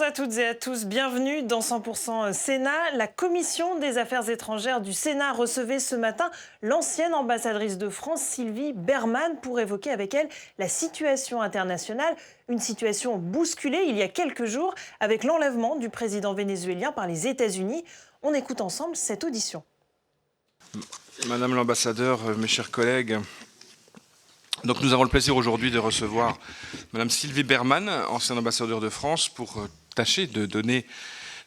à toutes et à tous, bienvenue dans 100% Sénat. La commission des affaires étrangères du Sénat recevait ce matin l'ancienne ambassadrice de France, Sylvie Bermann, pour évoquer avec elle la situation internationale. Une situation bousculée il y a quelques jours avec l'enlèvement du président vénézuélien par les États-Unis. On écoute ensemble cette audition. Madame l'ambassadeur, mes chers collègues, donc nous avons le plaisir aujourd'hui de recevoir Madame Sylvie Bermann, ancienne ambassadeur de France, pour tâcher de donner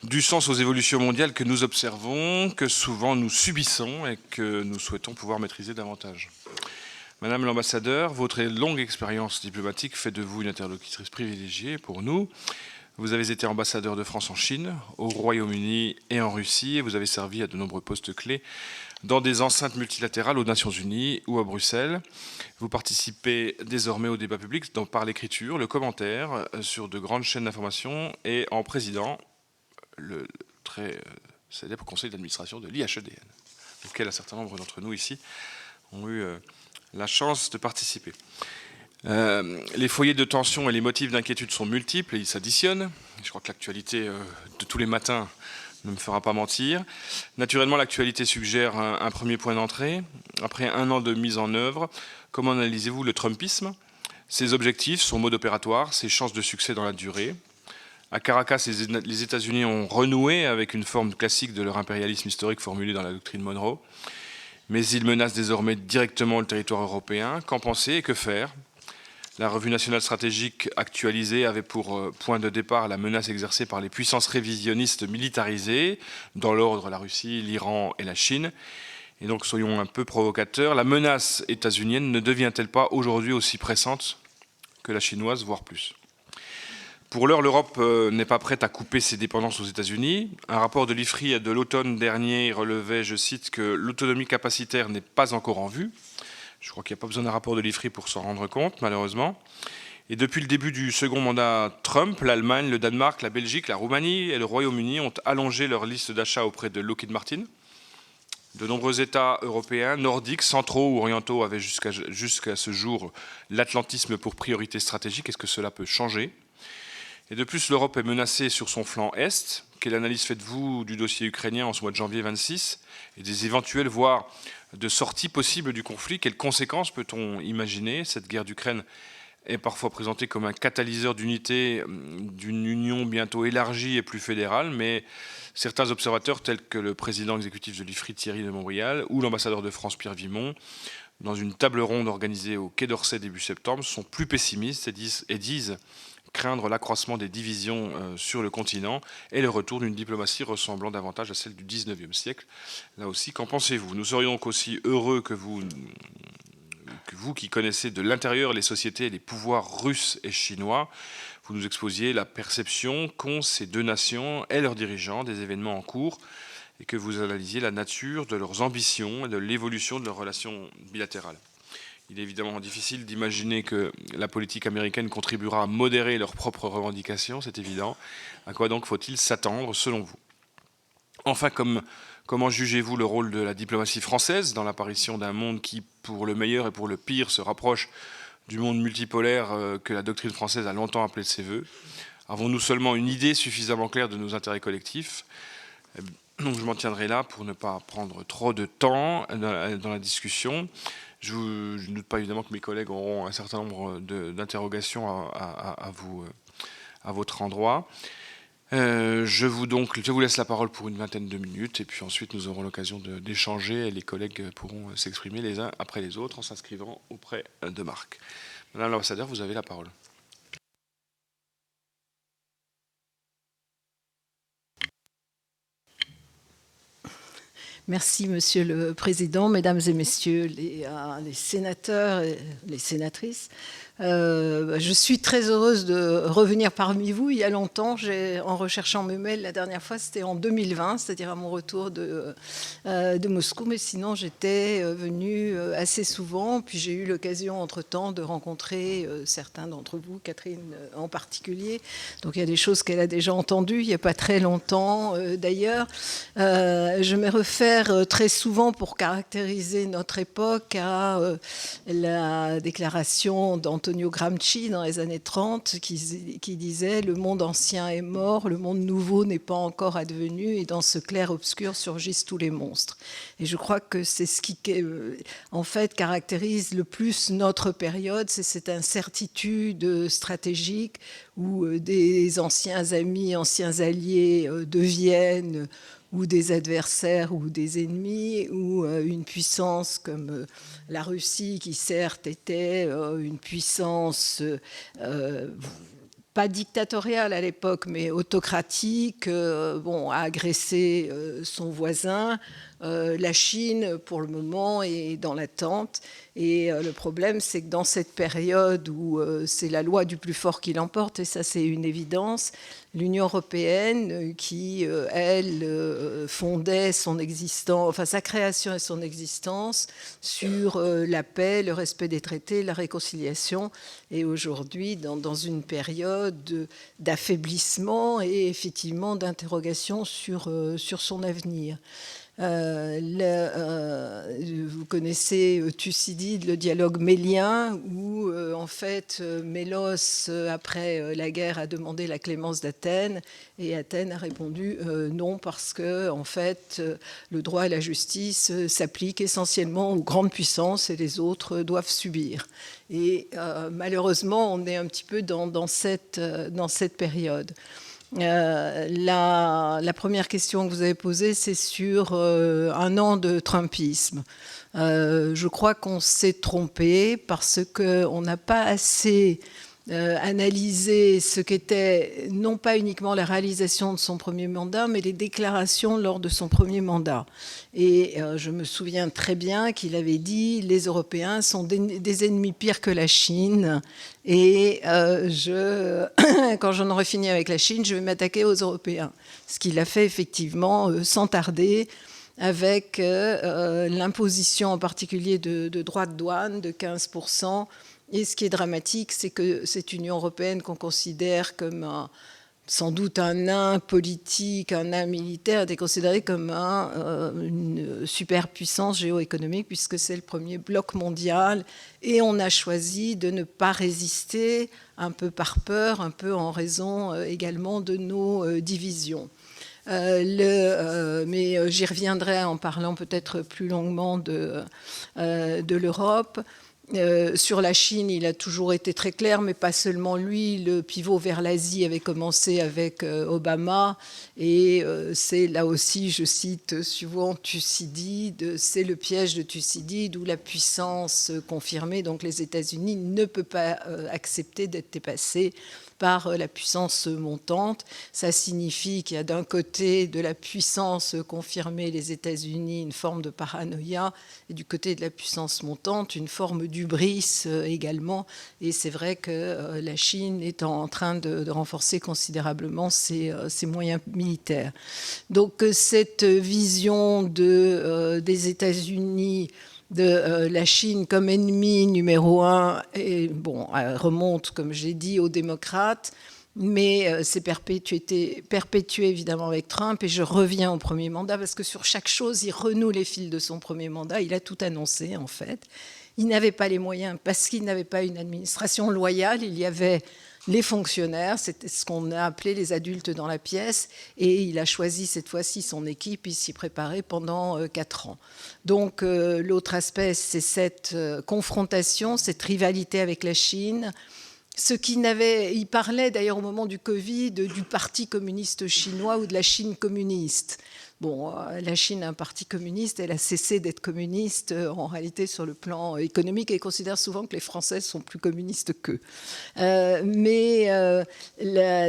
du sens aux évolutions mondiales que nous observons, que souvent nous subissons et que nous souhaitons pouvoir maîtriser davantage. Madame l'ambassadeur, votre longue expérience diplomatique fait de vous une interlocutrice privilégiée pour nous. Vous avez été ambassadeur de France en Chine, au Royaume-Uni et en Russie, et vous avez servi à de nombreux postes clés dans des enceintes multilatérales aux Nations Unies ou à Bruxelles. Vous participez désormais au débat public par l'écriture, le commentaire sur de grandes chaînes d'information et en président le très célèbre conseil d'administration de l'IHEDN, auquel un certain nombre d'entre nous ici ont eu la chance de participer. Les foyers de tension et les motifs d'inquiétude sont multiples et ils s'additionnent. Je crois que l'actualité de tous les matins ne me fera pas mentir. Naturellement, l'actualité suggère un premier point d'entrée. Après un an de mise en œuvre, comment analysez-vous le Trumpisme, ses objectifs, son mode opératoire, ses chances de succès dans la durée? À Caracas, les États-Unis ont renoué avec une forme classique de leur impérialisme historique formulé dans la doctrine Monroe. Mais ils menacent désormais directement le territoire européen. Qu'en penser et que faire? La revue nationale stratégique actualisée avait pour point de départ la menace exercée par les puissances révisionnistes militarisées, dans l'ordre la Russie, l'Iran et la Chine. Et donc soyons un peu provocateurs, la menace états-unienne ne devient-elle pas aujourd'hui aussi pressante que la chinoise, voire plus? Pour l'heure, l'Europe n'est pas prête à couper ses dépendances aux États-Unis. Un rapport de l'IFRI de l'automne dernier relevait, je cite, que l'autonomie capacitaire n'est pas encore en vue. Je crois qu'il n'y a pas besoin d'un rapport de l'IFRI pour s'en rendre compte, malheureusement. Et depuis le début du second mandat Trump, l'Allemagne, le Danemark, la Belgique, la Roumanie et le Royaume-Uni ont allongé leur liste d'achats auprès de Lockheed Martin. De nombreux États européens, nordiques, centraux ou orientaux avaient jusqu'à ce jour l'atlantisme pour priorité stratégique. Est-ce que cela peut changer? Et de plus, l'Europe est menacée sur son flanc Est. Quelle analyse faites-vous du dossier ukrainien en ce mois de janvier 26 et des éventuelles, voire de sortie possible du conflit? Quelles conséquences peut-on imaginer? Cette guerre d'Ukraine est parfois présentée comme un catalyseur d'unité d'une union bientôt élargie et plus fédérale, mais certains observateurs, tels que le président exécutif de l'IFRI Thierry de Montbrial ou l'ambassadeur de France Pierre Vimont, dans une table ronde organisée au Quai d'Orsay début septembre, sont plus pessimistes et disent craindre l'accroissement des divisions sur le continent et le retour d'une diplomatie ressemblant davantage à celle du 19e siècle. Là aussi, qu'en pensez-vous? Nous serions donc aussi heureux que vous qui connaissez de l'intérieur les sociétés et les pouvoirs russes et chinois, vous nous exposiez la perception qu'ont ces deux nations et leurs dirigeants des événements en cours et que vous analysiez la nature de leurs ambitions et de l'évolution de leurs relations bilatérales. Il est évidemment difficile d'imaginer que la politique américaine contribuera à modérer leurs propres revendications, c'est évident. À quoi donc faut-il s'attendre, selon vous? Enfin, comment jugez-vous le rôle de la diplomatie française dans l'apparition d'un monde qui, pour le meilleur et pour le pire, se rapproche du monde multipolaire que la doctrine française a longtemps appelé de ses voeux? Avons-nous seulement une idée suffisamment claire de nos intérêts collectifs? Donc je m'en tiendrai là pour ne pas prendre trop de temps dans la discussion. Je ne doute pas évidemment que mes collègues auront un certain nombre d'interrogations à votre endroit. Je vous laisse la parole pour une vingtaine de minutes et puis ensuite nous aurons l'occasion d'échanger et les collègues pourront s'exprimer les uns après les autres en s'inscrivant auprès de Marc. Madame l'ambassadeur, vous avez la parole. Merci, Monsieur le Président, Mesdames et Messieurs les sénateurs et les sénatrices. Je suis très heureuse de revenir parmi vous. Il y a longtemps, en recherchant mes mails, la dernière fois, c'était en 2020, c'est-à-dire à mon retour de Moscou. Mais sinon, j'étais venue assez souvent. Puis j'ai eu l'occasion, entre-temps, de rencontrer certains d'entre vous, Catherine en particulier. Donc il y a des choses qu'elle a déjà entendues, il n'y a pas très longtemps d'ailleurs. Je me réfère très souvent pour caractériser notre époque à la déclaration d'Anthony Antonio Gramsci dans les années 30 qui disait « Le monde ancien est mort, le monde nouveau n'est pas encore advenu et dans ce clair-obscur surgissent tous les monstres ». Et je crois que c'est ce qui, en fait, caractérise le plus notre période, c'est cette incertitude stratégique où des anciens amis, anciens alliés deviennent ou des adversaires ou des ennemis, ou une puissance comme la Russie, qui certes était une puissance pas dictatoriale à l'époque, mais autocratique, a agressé son voisin. La Chine, pour le moment, est dans l'attente. Et le problème, c'est que dans cette période où c'est la loi du plus fort qui l'emporte, et ça c'est une évidence, l'Union européenne, qui, elle, fondait son existence, enfin sa création et son existence sur la paix, le respect des traités, la réconciliation, est aujourd'hui dans une période d'affaiblissement et effectivement d'interrogation sur son avenir. Vous connaissez Thucydide, le dialogue mélien, où en fait Mélos, après la guerre, a demandé la clémence d'Athènes, et Athènes a répondu non, parce que en fait le droit et la justice s'appliquent essentiellement aux grandes puissances et les autres doivent subir. Et malheureusement, on est un petit peu dans cette période. La première question que vous avez posée, c'est sur un an de Trumpisme. Je crois qu'on s'est trompé parce qu'on n'a pas assez analysé ce qu'était non pas uniquement la réalisation de son premier mandat, mais les déclarations lors de son premier mandat. Et je me souviens très bien qu'il avait dit « Les Européens sont des ennemis pires que la Chine ». Et quand j'en aurai fini avec la Chine, je vais m'attaquer aux Européens. Ce qu'il a fait effectivement sans tarder, avec l'imposition en particulier de droits de douane de 15%. Et ce qui est dramatique, c'est que cette Union européenne qu'on considère comme sans doute un nain politique, un nain militaire, est considéré comme une superpuissance géoéconomique, puisque c'est le premier bloc mondial. Et on a choisi de ne pas résister, un peu par peur, un peu en raison également de nos divisions. Mais j'y reviendrai en parlant peut-être plus longuement de l'Europe. Sur la Chine, il a toujours été très clair, mais pas seulement lui. Le pivot vers l'Asie avait commencé avec Obama, et c'est là aussi, je cite souvent Thucydide, c'est le piège de Thucydide où la puissance confirmée, donc les États-Unis, ne peut pas accepter d'être dépassée par la puissance montante. Ça signifie qu'il y a d'un côté de la puissance confirmée, les États-Unis, une forme de paranoïa, et du côté de la puissance montante, une forme d'hubris également. Et c'est vrai que la Chine est en train de renforcer considérablement ses moyens militaires. Donc cette vision des États-Unis, de la Chine comme ennemi numéro un, et bon, elle remonte, comme j'ai dit, aux démocrates, mais c'est perpétué évidemment avec Trump. Et je reviens au premier mandat, parce que sur chaque chose, il renoue les fils de son premier mandat. Il a tout annoncé, en fait. Il n'avait pas les moyens, parce qu'il n'avait pas une administration loyale. Il y avait les fonctionnaires, c'était ce qu'on a appelé les adultes dans la pièce, et il a choisi cette fois-ci son équipe, il s'y préparait pendant 4 ans. Donc l'autre aspect, c'est cette confrontation, cette rivalité avec la Chine. Il parlait d'ailleurs au moment du Covid du Parti communiste chinois ou de la Chine communiste. Bon, la Chine a un parti communiste, elle a cessé d'être communiste en réalité sur le plan économique, et considère souvent que les Français sont plus communistes qu'eux.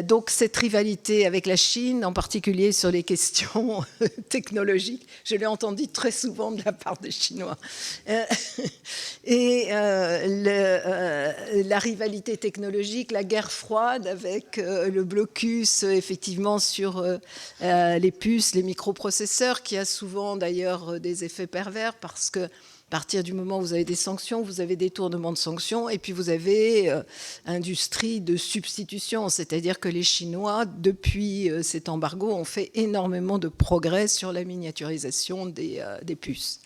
Donc cette rivalité avec la Chine, en particulier sur les questions technologiques, je l'ai entendu très souvent de la part des Chinois. La rivalité technologique, la guerre froide avec le blocus effectivement sur les puces, les microprocesseurs, qui a souvent d'ailleurs des effets pervers, parce que à partir du moment où vous avez des sanctions, vous avez détournement de sanctions, et puis vous avez industrie de substitution, c'est-à-dire que les Chinois, depuis cet embargo, ont fait énormément de progrès sur la miniaturisation des puces.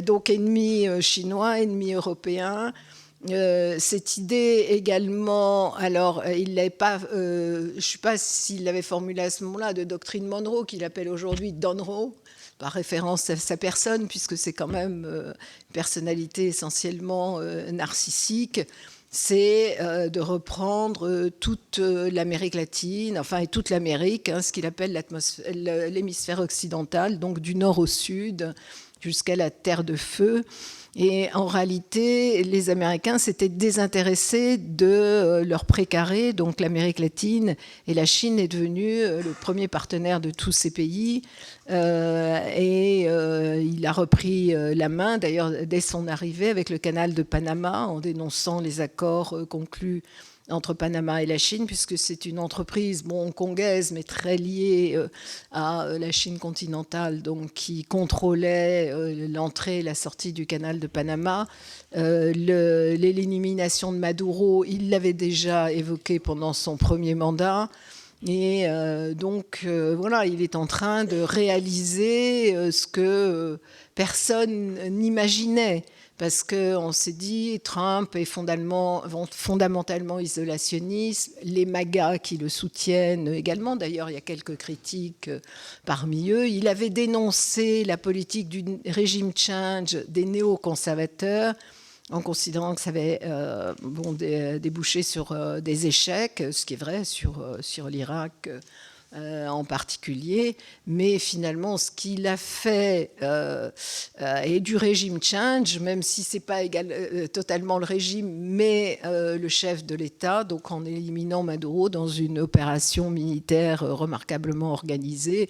Donc ennemi chinois, ennemi européen. Cette idée également, alors il n'avait pas, je ne sais pas s'il l'avait formulée à ce moment-là, de doctrine Monroe, qu'il appelle aujourd'hui Donroe, par référence à sa personne, puisque c'est quand même une personnalité essentiellement narcissique, c'est de reprendre toute l'Amérique latine, enfin et toute l'Amérique, ce qu'il appelle l'hémisphère occidental, donc du nord au sud, jusqu'à la Terre de Feu. Et en réalité, les Américains s'étaient désintéressés de leur précaré, donc l'Amérique latine, et la Chine est devenue le premier partenaire de tous ces pays. Il a repris la main, d'ailleurs, dès son arrivée avec le canal de Panama, en dénonçant les accords conclus entre Panama et la Chine, puisque c'est une entreprise hongkongaise, mais très liée à la Chine continentale, donc qui contrôlait l'entrée et la sortie du canal de Panama. L'élimination de Maduro, il l'avait déjà évoqué pendant son premier mandat. Et voilà, il est en train de réaliser ce que personne n'imaginait. Parce qu'on s'est dit, Trump est fondamentalement isolationniste, les MAGA qui le soutiennent également, d'ailleurs il y a quelques critiques parmi eux. Il avait dénoncé la politique du régime change des néoconservateurs, en considérant que ça avait débouché sur des échecs, ce qui est vrai sur l'Irak en particulier, mais finalement ce qu'il a fait est du régime change, même si c'est pas totalement le régime, mais le chef de l'État, donc en éliminant Maduro dans une opération militaire remarquablement organisée,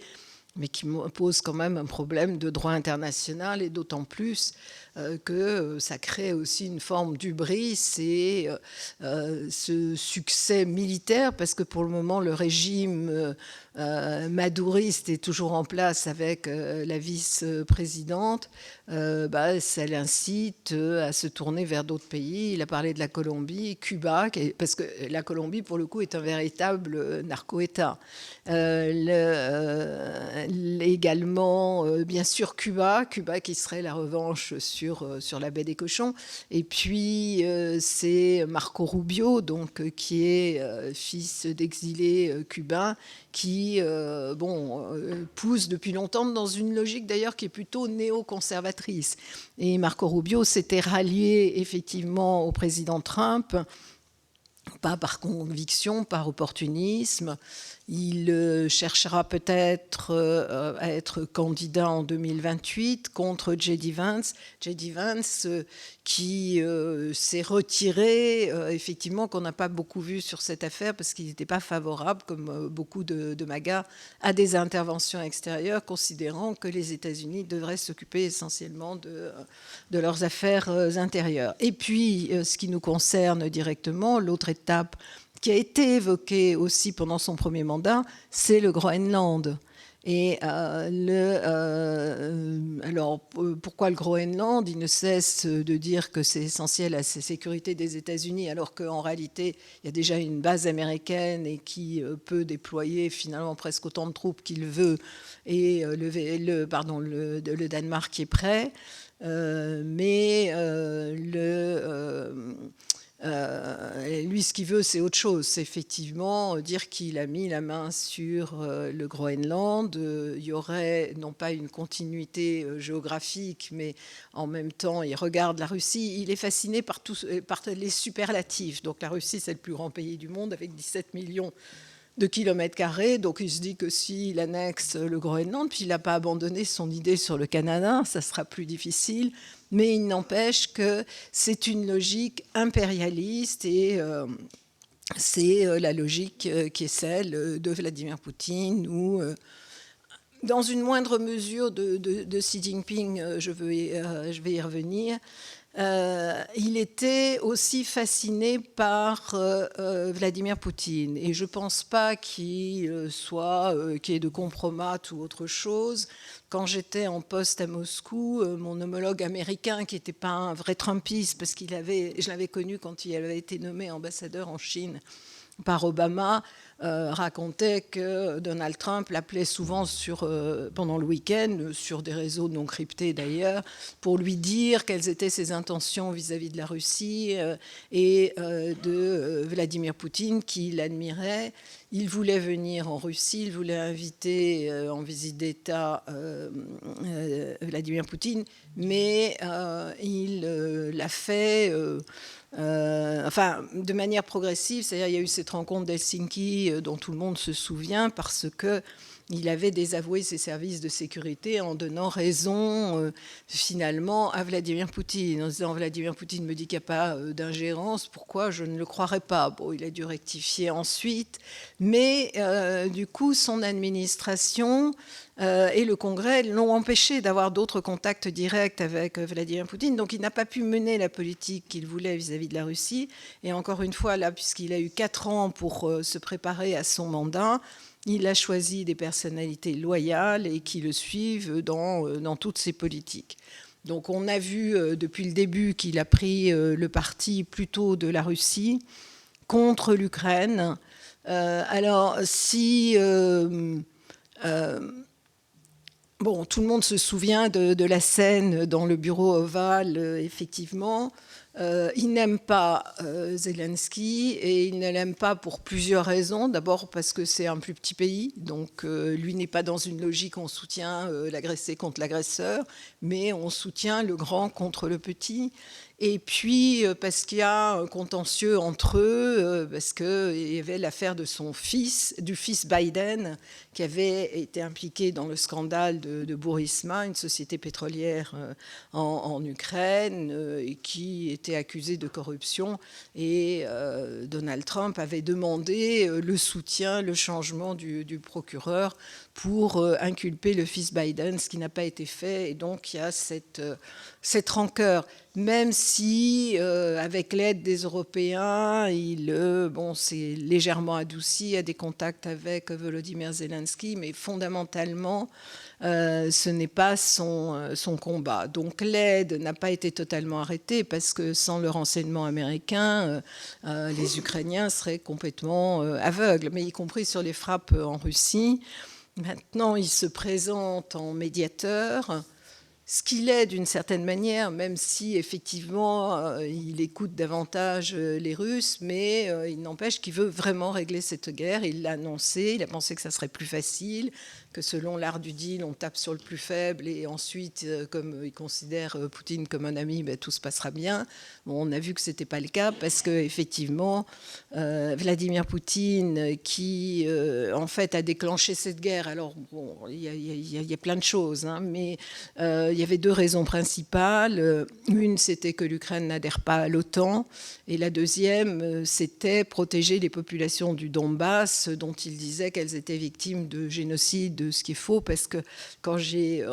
mais qui pose quand même un problème de droit international, et d'autant plus que ça crée aussi une forme d'hubris et ce succès militaire, parce que pour le moment, le régime madouriste est toujours en place avec la vice-présidente. Ça l'incite à se tourner vers d'autres pays. Il a parlé de la Colombie, Cuba, parce que la Colombie, pour le coup, est un véritable narco-État. Également, bien sûr, Cuba qui serait la revanche sur la baie des cochons. Et puis, c'est Marco Rubio, donc, qui est fils d'exilés cubains, qui pousse depuis longtemps dans une logique d'ailleurs qui est plutôt néoconservatrice. Et Marco Rubio s'était rallié effectivement au président Trump, pas par conviction, par opportunisme. Il cherchera peut-être à être candidat en 2028 contre J.D. Vance. J.D. Vance qui s'est retiré, effectivement, qu'on n'a pas beaucoup vu sur cette affaire parce qu'il n'était pas favorable, comme beaucoup de MAGA, à des interventions extérieures, considérant que les États-Unis devraient s'occuper essentiellement de leurs affaires intérieures. Et puis, ce qui nous concerne directement, l'autre étape qui a été évoqué aussi pendant son premier mandat, c'est le Groenland. Et alors, pourquoi le Groenland? Il ne cesse de dire que c'est essentiel à la sécurité des États-Unis, alors qu'en réalité, il y a déjà une base américaine et qui peut déployer finalement presque autant de troupes qu'il veut, et le Danemark qui est prêt. Lui, ce qu'il veut, c'est autre chose. C'est effectivement dire qu'il a mis la main sur le Groenland. Il y aurait non pas une continuité géographique, mais en même temps, il regarde la Russie. Il est fasciné par les superlatifs. Donc la Russie, c'est le plus grand pays du monde avec 17 millions de kilomètres carrés. Donc il se dit que s'il annexe le Groenland, puis il n'a pas abandonné son idée sur le Canada, ça sera plus difficile. Mais il n'empêche que c'est une logique impérialiste et c'est la logique qui est celle de Vladimir Poutine ou dans une moindre mesure de Xi Jinping, je vais y revenir. Il était aussi fasciné par Vladimir Poutine. Et je ne pense pas qu'il ait de compromat ou autre chose. Quand j'étais en poste à Moscou, mon homologue américain, qui n'était pas un vrai Trumpiste, parce je l'avais connu quand il avait été nommé ambassadeur en Chine, par Obama, racontait que Donald Trump l'appelait souvent pendant le week-end, sur des réseaux non cryptés d'ailleurs, pour lui dire quelles étaient ses intentions vis-à-vis de la Russie et de Vladimir Poutine, qui l'admirait. Il voulait venir en Russie, il voulait inviter en visite d'État Vladimir Poutine, mais il l'a fait... de manière progressive, c'est-à-dire il y a eu cette rencontre d'Helsinki dont tout le monde se souvient parce qu'il avait désavoué ses services de sécurité en donnant raison finalement à Vladimir Poutine, en disant Vladimir Poutine me dit qu'il n'y a pas d'ingérence, pourquoi je ne le croirais pas. Bon, il a dû rectifier ensuite, mais du coup son administration et le Congrès l'ont empêché d'avoir d'autres contacts directs avec Vladimir Poutine. Donc il n'a pas pu mener la politique qu'il voulait vis-à-vis de la Russie. Et encore une fois, là, puisqu'il a eu 4 ans pour se préparer à son mandat, il a choisi des personnalités loyales et qui le suivent dans toutes ses politiques. Donc on a vu depuis le début qu'il a pris le parti plutôt de la Russie contre l'Ukraine. Alors si... Bon, tout le monde se souvient de la scène dans le bureau ovale, effectivement. Il n'aime pas Zelensky et il ne l'aime pas pour plusieurs raisons. D'abord parce que c'est un plus petit pays, donc lui n'est pas dans une logique où on soutient l'agressé contre l'agresseur, mais on soutient le grand contre le petit. Et puis parce qu'il y a un contentieux entre eux, parce qu'il y avait l'affaire de son fils, du fils Biden, qui avait été impliqué dans le scandale de Burisma, une société pétrolière en Ukraine, et qui était accusé de corruption. Et Donald Trump avait demandé le soutien, le changement du procureur pour inculper le fils Biden, ce qui n'a pas été fait. Et donc il y a cette rancœur. Même si, avec l'aide des Européens, il s'est légèrement adouci, a des contacts avec Volodymyr Zelensky, mais fondamentalement, ce n'est pas son combat. Donc l'aide n'a pas été totalement arrêtée, parce que sans le renseignement américain, les Ukrainiens seraient complètement aveugles, mais y compris sur les frappes en Russie. Maintenant, il se présente en médiateur, ce qu'il est d'une certaine manière, même si effectivement il écoute davantage les Russes, mais il n'empêche qu'il veut vraiment régler cette guerre. Il l'a annoncé, il a pensé que ça serait plus facile, que selon l'art du deal, on tape sur le plus faible et ensuite, comme il considère Poutine comme un ami, tout se passera bien. Bon, on a vu que ce n'était pas le cas parce qu'effectivement, Vladimir Poutine, qui en fait a déclenché cette guerre, alors bon, il y a plein de choses, hein, mais il y avait 2 raisons principales. Une, c'était que l'Ukraine n'adhère pas à l'OTAN, et la deuxième, c'était protéger les populations du Donbass, dont il disait qu'elles étaient victimes de génocide, ce qui est faux, parce que quand j'ai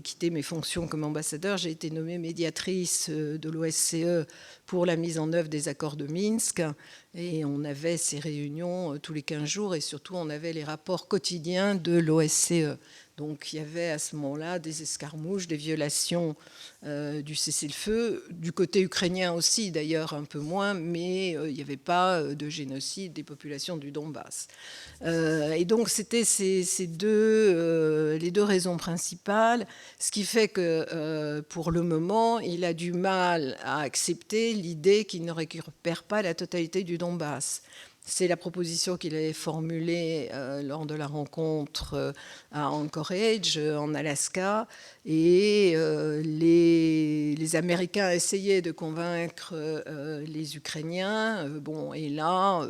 quitté mes fonctions comme ambassadeur, j'ai été nommée médiatrice de l'OSCE pour la mise en œuvre des accords de Minsk, et on avait ces réunions tous les 15 jours, et surtout on avait les rapports quotidiens de l'OSCE. Donc il y avait à ce moment-là des escarmouches, des violations du cessez-le-feu, du côté ukrainien aussi d'ailleurs un peu moins, mais il n'y avait pas de génocide des populations du Donbass. Et donc c'était les 2 raisons principales, ce qui fait que pour le moment il a du mal à accepter l'idée qu'il ne récupère pas la totalité du Donbass. C'est la proposition qu'il avait formulée lors de la rencontre à Anchorage, en Alaska. Et les Américains essayaient de convaincre les Ukrainiens. Et là,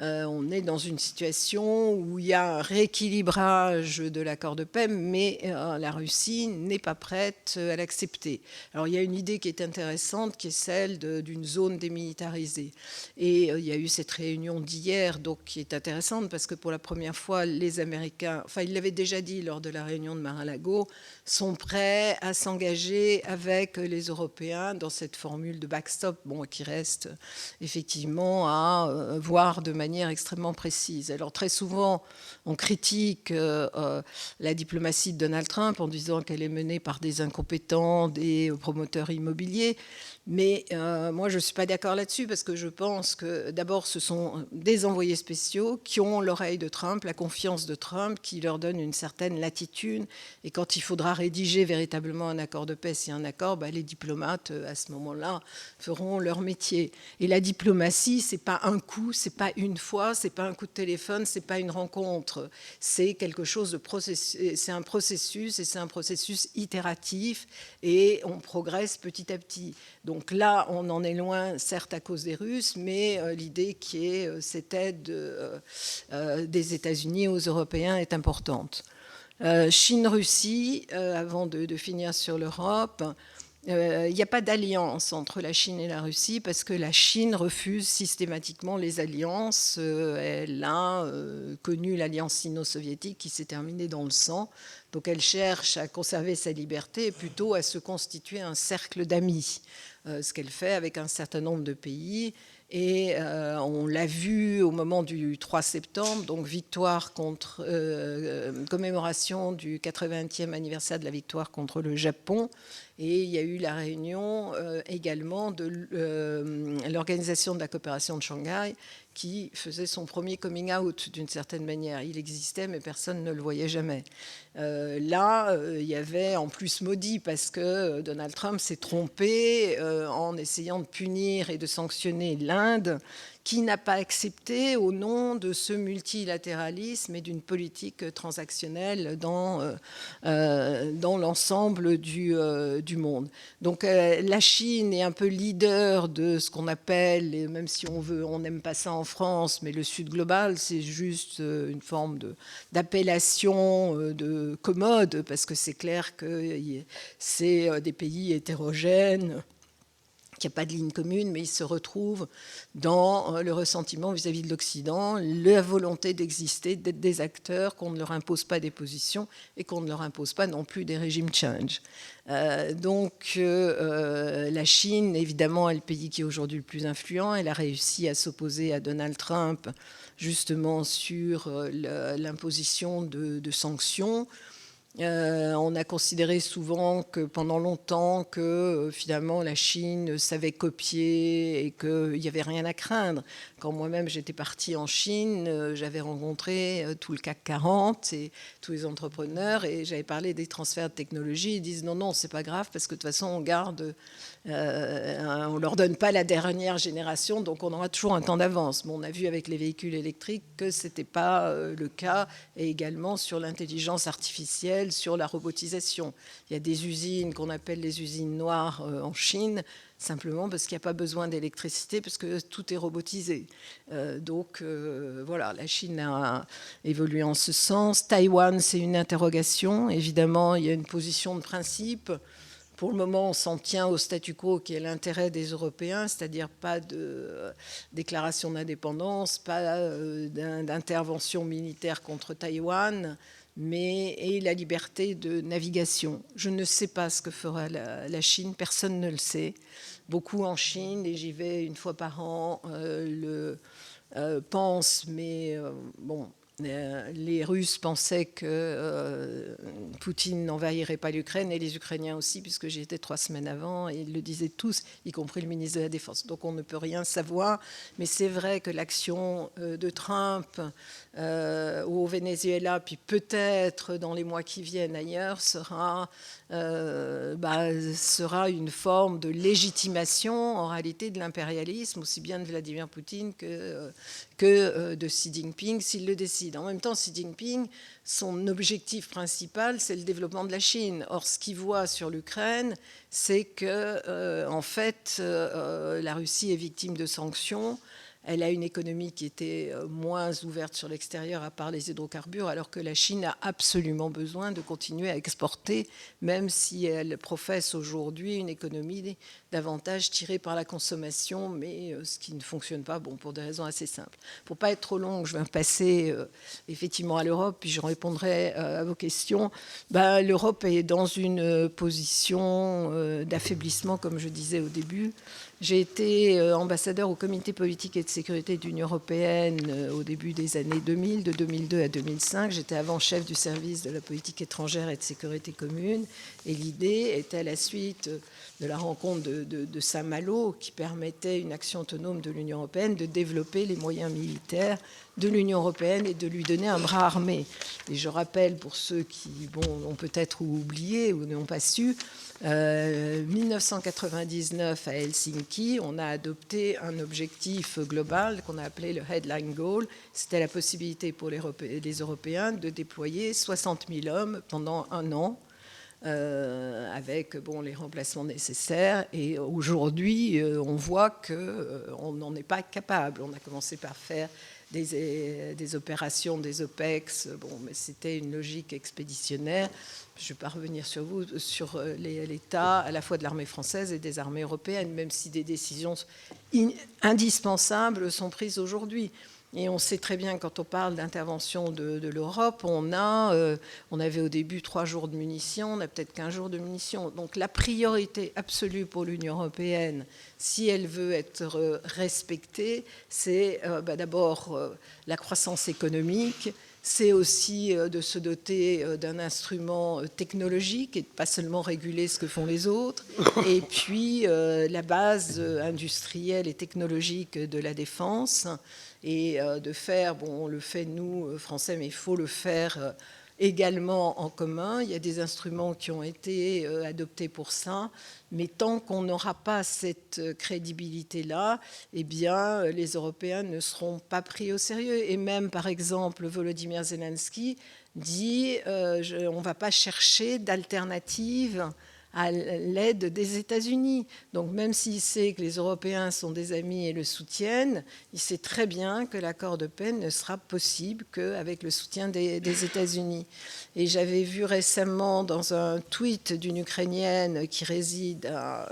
on est dans une situation où il y a un rééquilibrage de l'accord de paix, mais la Russie n'est pas prête à l'accepter. Alors, il y a une idée qui est intéressante, qui est celle d'une zone démilitarisée. Et il y a eu cette réunion d'hier, donc qui est intéressante parce que pour la première fois, les Américains, enfin ils l'avaient déjà dit lors de la réunion de Mar-a-Lago, sont prêts à s'engager avec les Européens dans cette formule de backstop, qui reste effectivement à voir de manière extrêmement précise. Alors très souvent, on critique la diplomatie de Donald Trump en disant qu'elle est menée par des incompétents, des promoteurs immobiliers. Mais moi, je ne suis pas d'accord là-dessus parce que je pense que d'abord, ce sont des envoyés spéciaux qui ont l'oreille de Trump, la confiance de Trump, qui leur donne une certaine latitude. Et quand il faudra rédiger véritablement un accord de paix, s'il y a un accord, les diplomates, à ce moment-là, feront leur métier. Et la diplomatie, c'est pas un coup, c'est pas une fois, c'est pas un coup de téléphone, c'est pas une rencontre. C'est quelque chose de c'est un processus, et c'est un processus itératif, et on progresse petit à petit. Donc là, on en est loin, certes à cause des Russes, mais l'idée qui est cette aide des États-Unis aux Européens est importante. Chine-Russie, avant de finir sur l'Europe, il n'y a pas d'alliance entre la Chine et la Russie parce que la Chine refuse systématiquement les alliances. Elle a connu l'alliance sino-soviétique qui s'est terminée dans le sang. Donc elle cherche à conserver sa liberté et plutôt à se constituer un cercle d'amis, ce qu'elle fait avec un certain nombre de pays. Et on l'a vu au moment du 3 septembre, donc victoire contre commémoration du 80e anniversaire de la victoire contre le Japon. Et il y a eu la réunion également de l'Organisation de la coopération de Shanghai qui faisait son premier coming out d'une certaine manière. Il existait, mais personne ne le voyait jamais. Là, il y avait en plus maudit parce que Donald Trump s'est trompé en essayant de punir et de sanctionner l'Inde, qui n'a pas accepté au nom de ce multilatéralisme et d'une politique transactionnelle dans l'ensemble du monde. Donc la Chine est un peu leader de ce qu'on appelle, et même si on n'aime pas ça en France, mais le Sud global, c'est juste une forme d'appellation de commode, parce que c'est clair que c'est des pays hétérogènes, qu'il n'y a pas de ligne commune, mais ils se retrouvent dans le ressentiment vis-à-vis de l'Occident, la volonté d'exister, d'être des acteurs, qu'on ne leur impose pas des positions et qu'on ne leur impose pas non plus des régimes change. Donc la Chine, évidemment, est le pays qui est aujourd'hui le plus influent. Elle a réussi à s'opposer à Donald Trump justement sur l'imposition de sanctions. On a considéré souvent que pendant longtemps que finalement la Chine savait copier et qu'il n'y avait rien à craindre. Quand moi-même j'étais partie en Chine, j'avais rencontré tout le CAC 40 et tous les entrepreneurs et j'avais parlé des transferts de technologie. Ils disent non, c'est pas grave parce que de toute façon on garde, on leur donne pas la dernière génération, donc on aura toujours un temps d'avance. Mais on a vu avec les véhicules électriques que c'était pas le cas, et également sur l'intelligence artificielle, sur la robotisation. Il y a des usines qu'on appelle les usines noires en Chine, simplement parce qu'il n'y a pas besoin d'électricité, parce que tout est robotisé. Donc voilà, la Chine a évolué en ce sens. Taïwan, c'est une interrogation. Évidemment, il y a une position de principe. Pour le moment, on s'en tient au statu quo qui est l'intérêt des Européens, c'est-à-dire pas de déclaration d'indépendance, pas d'intervention militaire contre Taïwan, et la liberté de navigation. Je ne sais pas ce que fera la Chine, personne ne le sait. Beaucoup en Chine, et j'y vais une fois par an, pensent, mais bon... Les Russes pensaient que Poutine n'envahirait pas l'Ukraine, et les Ukrainiens aussi, puisque j'y étais 3 semaines avant, et ils le disaient tous, y compris le ministre de la Défense. Donc on ne peut rien savoir, mais c'est vrai que l'action de Trump au Venezuela, puis peut-être dans les mois qui viennent ailleurs, sera une forme de légitimation en réalité de l'impérialisme, aussi bien de Vladimir Poutine que de Xi Jinping, s'il le décide. En même temps, Xi Jinping, son objectif principal, c'est le développement de la Chine. Or, ce qu'il voit sur l'Ukraine, c'est que, en fait, la Russie est victime de sanctions. Elle a une économie qui était moins ouverte sur l'extérieur à part les hydrocarbures, alors que la Chine a absolument besoin de continuer à exporter, même si elle professe aujourd'hui une économie davantage tirée par la consommation, mais ce qui ne fonctionne pas, pour des raisons assez simples. Pour ne pas être trop long, je vais passer effectivement à l'Europe, puis je répondrai à vos questions. L'Europe est dans une position d'affaiblissement, comme je disais au début. J'ai été ambassadeur au Comité politique et de sécurité de l'Union européenne au début des années 2000, de 2002 à 2005. J'étais avant chef du service de la politique étrangère et de sécurité commune. Et l'idée était, à la suite de la rencontre de Saint-Malo, qui permettait une action autonome de l'Union européenne, de développer les moyens militaires de l'Union européenne et de lui donner un bras armé. Et je rappelle, pour ceux qui ont peut-être oublié ou n'ont pas su, 1999 à Helsinki, on a adopté un objectif global qu'on a appelé le Headline Goal. C'était la possibilité pour les Européens de déployer 60 000 hommes pendant un an, avec les remplacements nécessaires. Et aujourd'hui, on voit qu'on n'en est pas capable. On a commencé par faire des opérations, des OPEX, mais c'était une logique expéditionnaire. Je ne vais pas revenir sur l'état à la fois de l'armée française et des armées européennes, même si des décisions indispensables sont prises aujourd'hui. Et on sait très bien, quand on parle d'intervention de l'Europe, on avait au début 3 jours de munitions, on a peut-être 15 jours de munitions. Donc la priorité absolue pour l'Union européenne, si elle veut être respectée, c'est d'abord la croissance économique. C'est aussi de se doter d'un instrument technologique et de pas seulement réguler ce que font les autres. Et puis la base industrielle et technologique de la défense. Et de faire, on le fait nous, Français, mais il faut le faire également en commun. Il y a des instruments qui ont été adoptés pour ça, mais tant qu'on n'aura pas cette crédibilité-là, eh bien, les Européens ne seront pas pris au sérieux. Et même, par exemple, Volodymyr Zelensky dit on ne va pas chercher d'alternative à l'aide des États-Unis. Donc même s'il sait que les Européens sont des amis et le soutiennent, il sait très bien que l'accord de paix ne sera possible qu'avec le soutien des États-Unis. Et j'avais vu récemment dans un tweet d'une Ukrainienne qui réside à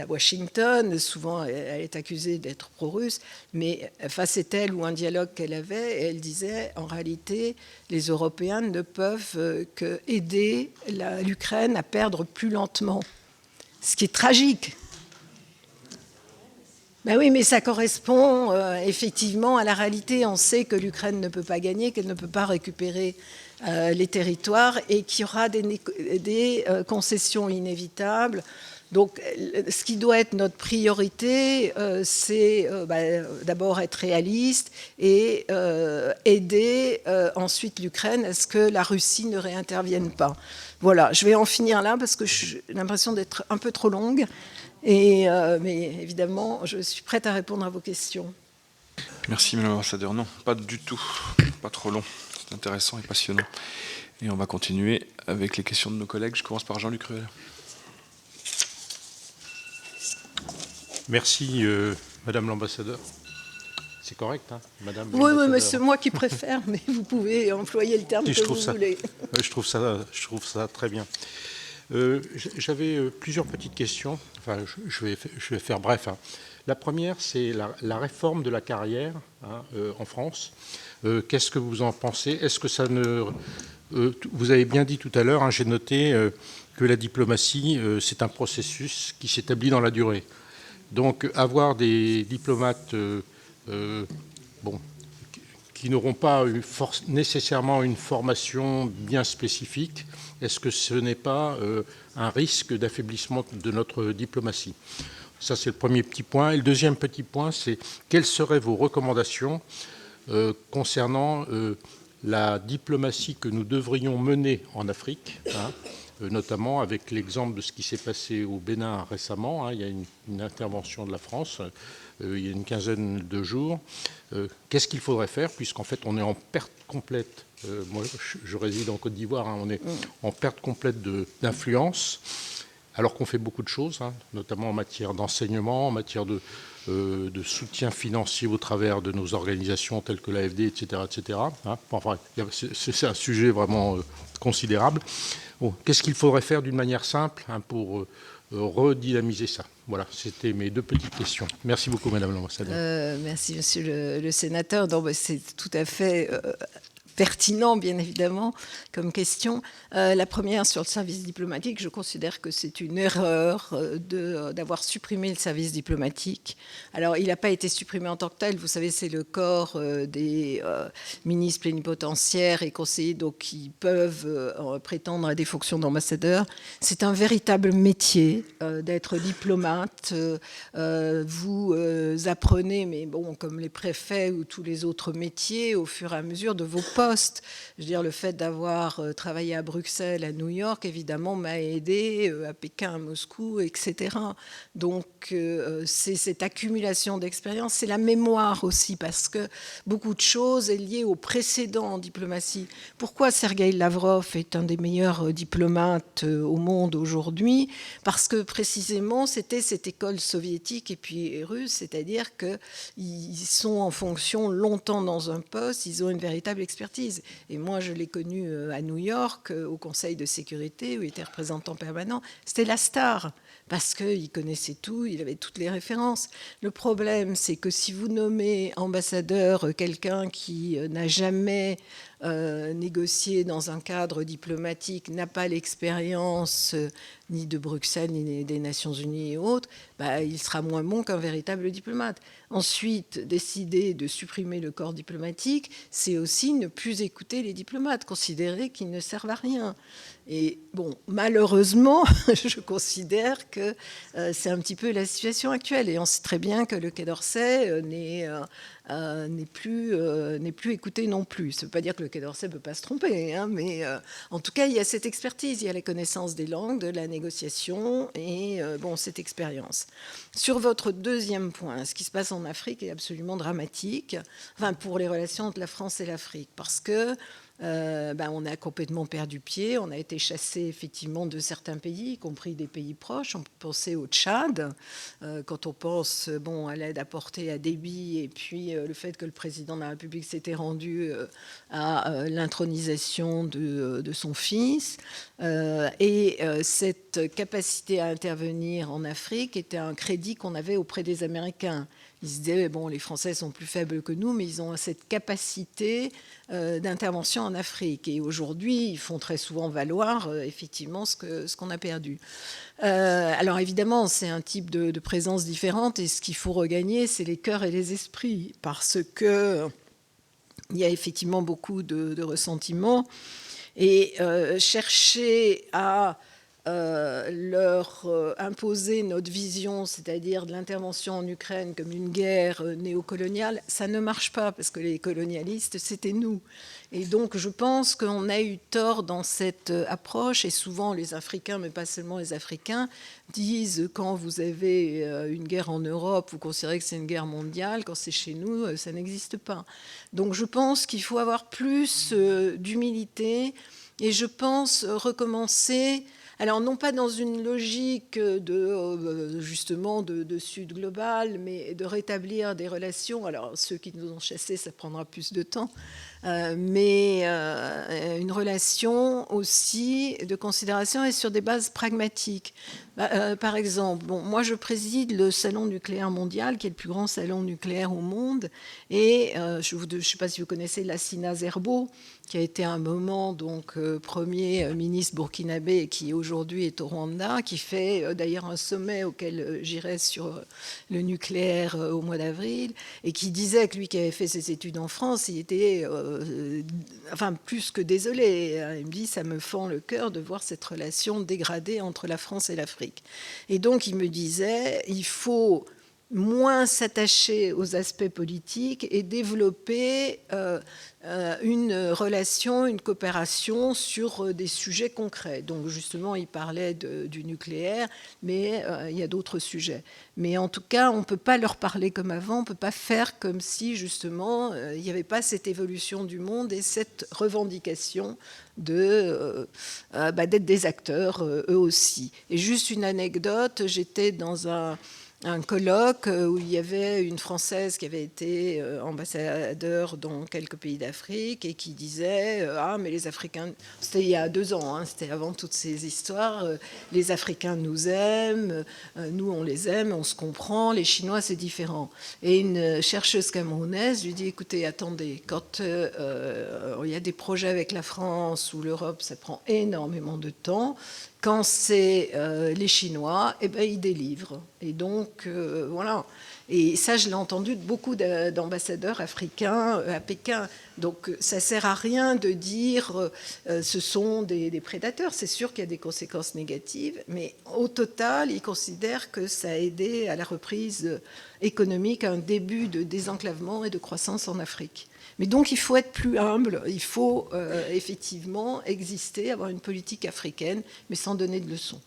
Washington, souvent elle est accusée d'être pro-russe, mais c'est elle ou un dialogue qu'elle avait, et elle disait en réalité les Européens ne peuvent qu'aider l'Ukraine à perdre plus lentement, ce qui est tragique. Ben oui, mais ça correspond effectivement à la réalité. On sait que l'Ukraine ne peut pas gagner, qu'elle ne peut pas récupérer les territoires et qu'il y aura des concessions inévitables. Donc, ce qui doit être notre priorité, c'est d'abord être réaliste et aider ensuite l'Ukraine à ce que la Russie ne réintervienne pas. Voilà, je vais en finir là parce que j'ai l'impression d'être un peu trop longue. Mais évidemment, je suis prête à répondre à vos questions. Merci, Madame l'ambassadeur. Non, pas du tout. Pas trop long. C'est intéressant et passionnant. Et on va continuer avec les questions de nos collègues. Je commence par Jean-Luc Ruel. Merci, Madame l'ambassadeur. C'est correct, hein, Madame Oui, mais c'est moi qui préfère, mais vous pouvez employer le terme que vous voulez. Je trouve ça très bien. J'avais plusieurs petites questions. Enfin, je vais faire bref. Hein. La première, c'est la réforme de la carrière en France. Qu'est-ce que vous en pensez? Est-ce que ça ne... vous avez bien dit tout à l'heure, hein, j'ai noté que la diplomatie, c'est un processus qui s'établit dans la durée. Donc, avoir des diplomates qui n'auront pas nécessairement une formation bien spécifique, est-ce que ce n'est pas un risque d'affaiblissement de notre diplomatie? Ça, c'est le premier petit point. Et le deuxième petit point, c'est quelles seraient vos recommandations concernant la diplomatie que nous devrions mener en Afrique, notamment avec l'exemple de ce qui s'est passé au Bénin récemment. Il y a une intervention de la France il y a une quinzaine de jours. Qu'est-ce qu'il faudrait faire, puisqu'en fait on est en perte complète, moi je réside en Côte d'Ivoire, on est en perte complète d'influence, alors qu'on fait beaucoup de choses, notamment en matière d'enseignement, en matière de soutien financier au travers de nos organisations telles que l'AFD, etc. etc. Enfin, c'est un sujet vraiment considérable. Bon, qu'est-ce qu'il faudrait faire d'une manière simple pour redynamiser ça? Voilà, c'était mes deux petites questions. Merci beaucoup, Madame l'ambassadeur. Merci, Monsieur le sénateur. C'est tout à fait pertinent, bien évidemment, comme question. La première, sur le service diplomatique, je considère que c'est une erreur d'avoir supprimé le service diplomatique. Alors, il n'a pas été supprimé en tant que tel. Vous savez, c'est le corps des ministres plénipotentiaires et conseillers, donc, qui peuvent prétendre à des fonctions d'ambassadeur. C'est un véritable métier d'être diplomate. Vous apprenez, mais bon, comme les préfets ou tous les autres métiers, au fur et à mesure de vos postes. Je veux dire, le fait d'avoir travaillé à Bruxelles, à New York, évidemment, m'a aidé, à Pékin, à Moscou, etc. Donc, c'est cette accumulation d'expérience, c'est la mémoire aussi, parce que beaucoup de choses est liée au précédent en diplomatie. Pourquoi Sergueï Lavrov est un des meilleurs diplomates au monde aujourd'hui? Parce que précisément, c'était cette école soviétique et puis russe, c'est-à-dire qu'ils sont en fonction longtemps dans un poste, ils ont une véritable expertise. Et moi, je l'ai connu à New York, au Conseil de sécurité, où il était représentant permanent. C'était la star, parce qu'il connaissait tout, il avait toutes les références. Le problème, c'est que si vous nommez ambassadeur quelqu'un qui n'a jamais négocié dans un cadre diplomatique, n'a pas l'expérience ni de Bruxelles, ni des Nations Unies et autres, il sera moins bon qu'un véritable diplomate. Ensuite, décider de supprimer le corps diplomatique, c'est aussi ne plus écouter les diplomates, considérer qu'ils ne servent à rien. Et bon, malheureusement, je considère que c'est un petit peu la situation actuelle. Et on sait très bien que le Quai d'Orsay n'est plus écouté non plus. Ça ne veut pas dire que le Quai d'Orsay ne peut pas se tromper, hein, mais en tout cas, il y a cette expertise, il y a la connaissance des langues, de la négociation et cette expérience. Sur votre deuxième point, ce qui se passe en Afrique est absolument dramatique, pour les relations entre la France et l'Afrique, parce que on a complètement perdu pied, on a été chassé effectivement de certains pays, y compris des pays proches. On peut penser au Tchad, quand on pense à l'aide apportée à Déby et puis le fait que le président de la République s'était rendu à l'intronisation de son fils. Cette capacité à intervenir en Afrique était un crédit qu'on avait auprès des Américains. Ils se disaient, les Français sont plus faibles que nous, mais ils ont cette capacité d'intervention en Afrique. Et aujourd'hui, ils font très souvent valoir, effectivement, ce qu'on a perdu. Alors, évidemment, c'est un type de présence différente. Et ce qu'il faut regagner, c'est les cœurs et les esprits. Parce que il y a effectivement beaucoup de ressentiments. Et chercher à leur imposer notre vision, c'est-à-dire de l'intervention en Ukraine comme une guerre néocoloniale, ça ne marche pas, parce que les colonialistes, c'était nous. Et donc, je pense qu'on a eu tort dans cette approche, et souvent les Africains, mais pas seulement les Africains, disent quand vous avez une guerre en Europe, vous considérez que c'est une guerre mondiale, quand c'est chez nous, ça n'existe pas. Donc, je pense qu'il faut avoir plus d'humilité, et je pense recommencer... Alors, non pas dans une logique justement de Sud global, mais de rétablir des relations. Alors, ceux qui nous ont chassés, ça prendra plus de temps. Mais une relation aussi de considération et sur des bases pragmatiques. Par exemple, moi je préside le salon nucléaire mondial, qui est le plus grand salon nucléaire au monde, et je ne sais pas si vous connaissez Lassina Zerbo, qui a été un moment premier ministre burkinabé et qui aujourd'hui est au Rwanda, qui fait d'ailleurs un sommet auquel j'irai sur le nucléaire au mois d'avril, et qui disait que lui qui avait fait ses études en France, il était plus que désolé. Il me dit, ça me fend le cœur de voir cette relation dégradée entre la France et l'Afrique. Et donc il me disait, il faut moins s'attacher aux aspects politiques et développer une relation, une coopération sur des sujets concrets. Donc justement, il parlait du nucléaire, mais il y a d'autres sujets. Mais en tout cas, on ne peut pas leur parler comme avant, on ne peut pas faire comme si justement il n'y avait pas cette évolution du monde et cette revendication d'être des acteurs eux aussi. Et juste une anecdote, j'étais dans un un colloque où il y avait une Française qui avait été ambassadeur dans quelques pays d'Afrique et qui disait ah mais les Africains, c'était il y a 2 ans, hein, c'était avant toutes ces histoires, les Africains nous aiment, nous on les aime, on se comprend, les Chinois c'est différent. Et une chercheuse camerounaise lui dit écoutez, attendez, quand il y a des projets avec la France ou l'Europe, ça prend énormément de temps. Quand c'est les Chinois, eh ben, ils délivrent. Et donc, voilà. Et ça, je l'ai entendu de beaucoup d'ambassadeurs africains à Pékin. Donc, ça ne sert à rien de dire ce sont des prédateurs. C'est sûr qu'il y a des conséquences négatives, mais au total, ils considèrent que ça a aidé à la reprise économique, à un début de désenclavement et de croissance en Afrique. Mais donc, il faut être plus humble, il faut effectivement exister, avoir une politique africaine, mais sans donner de leçons.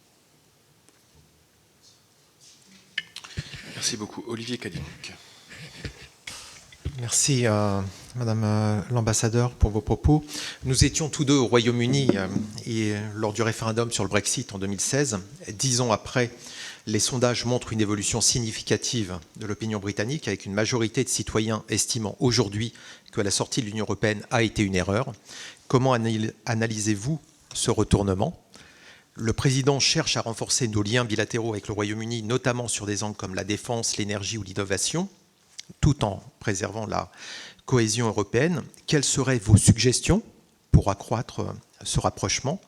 Merci beaucoup. Olivier Cadic. Merci, Madame l'ambassadeur, pour vos propos. Nous étions tous deux au Royaume-Uni et lors du référendum sur le Brexit en 2016. 10 ans après, les sondages montrent une évolution significative de l'opinion britannique, avec une majorité de citoyens estimant aujourd'hui que la sortie de l'Union européenne a été une erreur. Comment analysez-vous ce retournement ? Le président cherche à renforcer nos liens bilatéraux avec le Royaume-Uni, notamment sur des angles comme la défense, l'énergie ou l'innovation, tout en préservant la cohésion européenne. Quelles seraient vos suggestions pour accroître ce rapprochement ?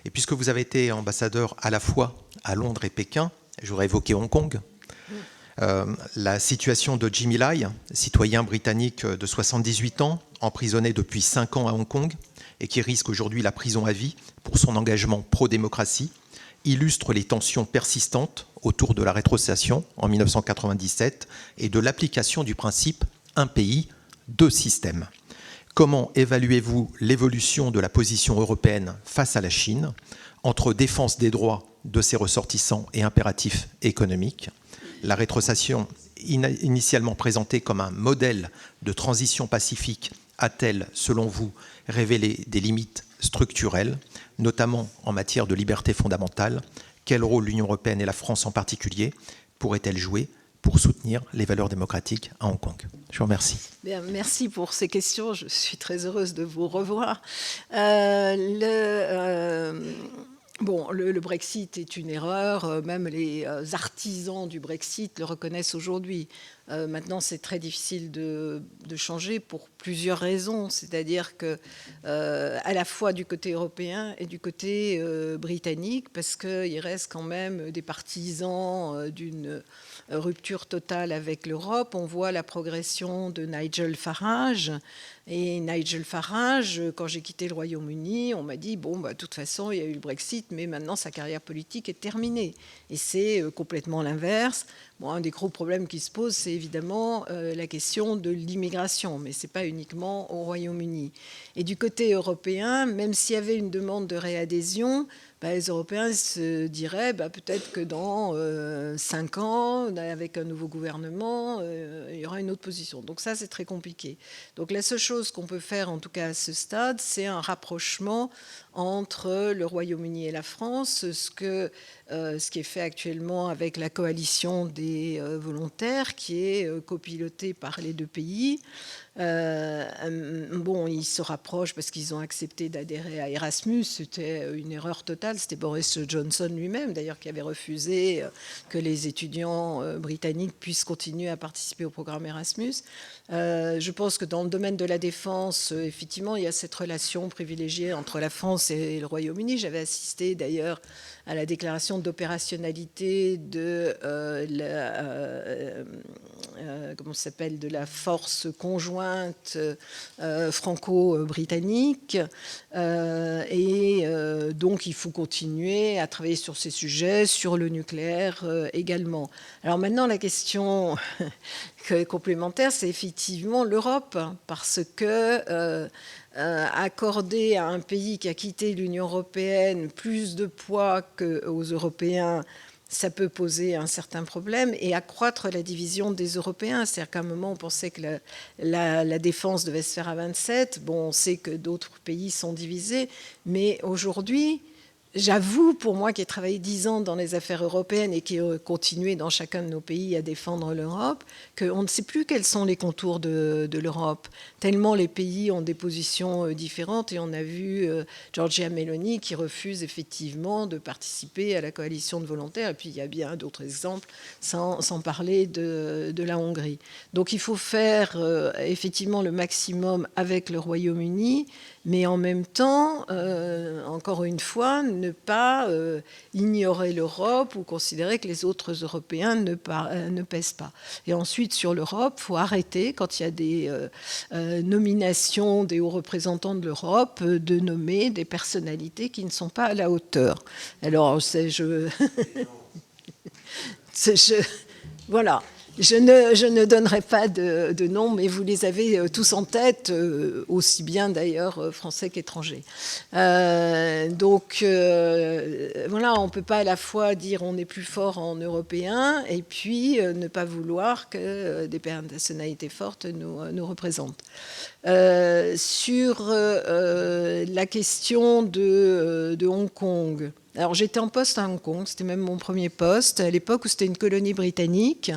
Et puisque vous avez été ambassadeur à la fois à Londres et Pékin, je voudrais évoquer Hong Kong. La situation de Jimmy Lai, citoyen britannique de 78 ans, emprisonné depuis 5 ans à Hong Kong et qui risque aujourd'hui la prison à vie pour son engagement pro-démocratie, illustre les tensions persistantes autour de la rétrocession en 1997 et de l'application du principe « un pays, deux systèmes ». Comment évaluez-vous l'évolution de la position européenne face à la Chine entre défense des droits de ses ressortissants et impératifs économiques ? La rétrocession, initialement présentée comme un modèle de transition pacifique, a-t-elle, selon vous, révélé des limites structurelles, notamment en matière de liberté fondamentale ? Quel rôle l'Union européenne et la France en particulier pourraient-elles jouer pour soutenir les valeurs démocratiques à Hong Kong? Je vous remercie. Bien, merci pour ces questions. Je suis très heureuse de vous revoir. Le Brexit est une erreur. Même les artisans du Brexit le reconnaissent aujourd'hui. Maintenant, c'est très difficile de changer pour plusieurs raisons. C'est-à-dire que, à la fois du côté européen et du côté britannique, parce qu'il reste quand même des partisans d'une rupture totale avec l'Europe. On voit la progression de Nigel Farage. Et Nigel Farage, quand j'ai quitté le Royaume-Uni, on m'a dit, de toute façon, il y a eu le Brexit, mais maintenant, sa carrière politique est terminée. Et c'est complètement l'inverse. Un des gros problèmes qui se posent, c'est évidemment la question de l'immigration, mais ce n'est pas uniquement au Royaume-Uni. Et du côté européen, même s'il y avait une demande de réadhésion, les Européens se diraient peut-être que dans 5 ans, avec un nouveau gouvernement, il y aura une autre position. Donc ça, c'est très compliqué. Donc la seule chose qu'on peut faire, en tout cas à ce stade, c'est un rapprochement entre le Royaume-Uni et la France, ce qui est fait actuellement avec la coalition des volontaires, qui est copilotée par les 2 pays. Ils se rapprochent parce qu'ils ont accepté d'adhérer à Erasmus. C'était une erreur totale. C'était Boris Johnson lui-même, d'ailleurs, qui avait refusé que les étudiants britanniques puissent continuer à participer au programme Erasmus. Je pense que dans le domaine de la défense, effectivement, il y a cette relation privilégiée entre la France et le Royaume-Uni. J'avais assisté d'ailleurs à la déclaration d'opérationnalité de la force conjointe franco-britannique. Donc, il faut continuer à travailler sur ces sujets, sur le nucléaire également. Alors maintenant, la question complémentaire, c'est effectivement l'Europe, parce que accorder à un pays qui a quitté l'Union européenne plus de poids qu'aux Européens, ça peut poser un certain problème et accroître la division des Européens. C'est-à-dire qu'à un moment, on pensait que la défense devait se faire à 27. On sait que d'autres pays sont divisés, mais aujourd'hui, j'avoue, pour moi qui ai travaillé 10 ans dans les affaires européennes et qui ai continué dans chacun de nos pays à défendre l'Europe, qu'on ne sait plus quels sont les contours de l'Europe. Tellement les pays ont des positions différentes, et on a vu Giorgia Meloni qui refuse effectivement de participer à la coalition de volontaires, et puis il y a bien d'autres exemples, sans parler de la Hongrie. Donc il faut faire effectivement le maximum avec le Royaume-Uni, mais en même temps, encore une fois, ne pas ignorer l'Europe ou considérer que les autres Européens ne pèsent pas. Et ensuite, sur l'Europe, il faut arrêter, quand il y a des nominations des hauts représentants de l'Europe, de nommer des personnalités qui ne sont pas à la hauteur. Alors, voilà. Je ne donnerai pas de nom, mais vous les avez tous en tête, aussi bien d'ailleurs français qu'étrangers. Donc voilà, on ne peut pas à la fois dire on est plus fort en européen et puis ne pas vouloir que des personnalités fortes nous représentent. Sur la question de Hong Kong, alors j'étais en poste à Hong Kong, c'était même mon premier poste, à l'époque où c'était une colonie britannique,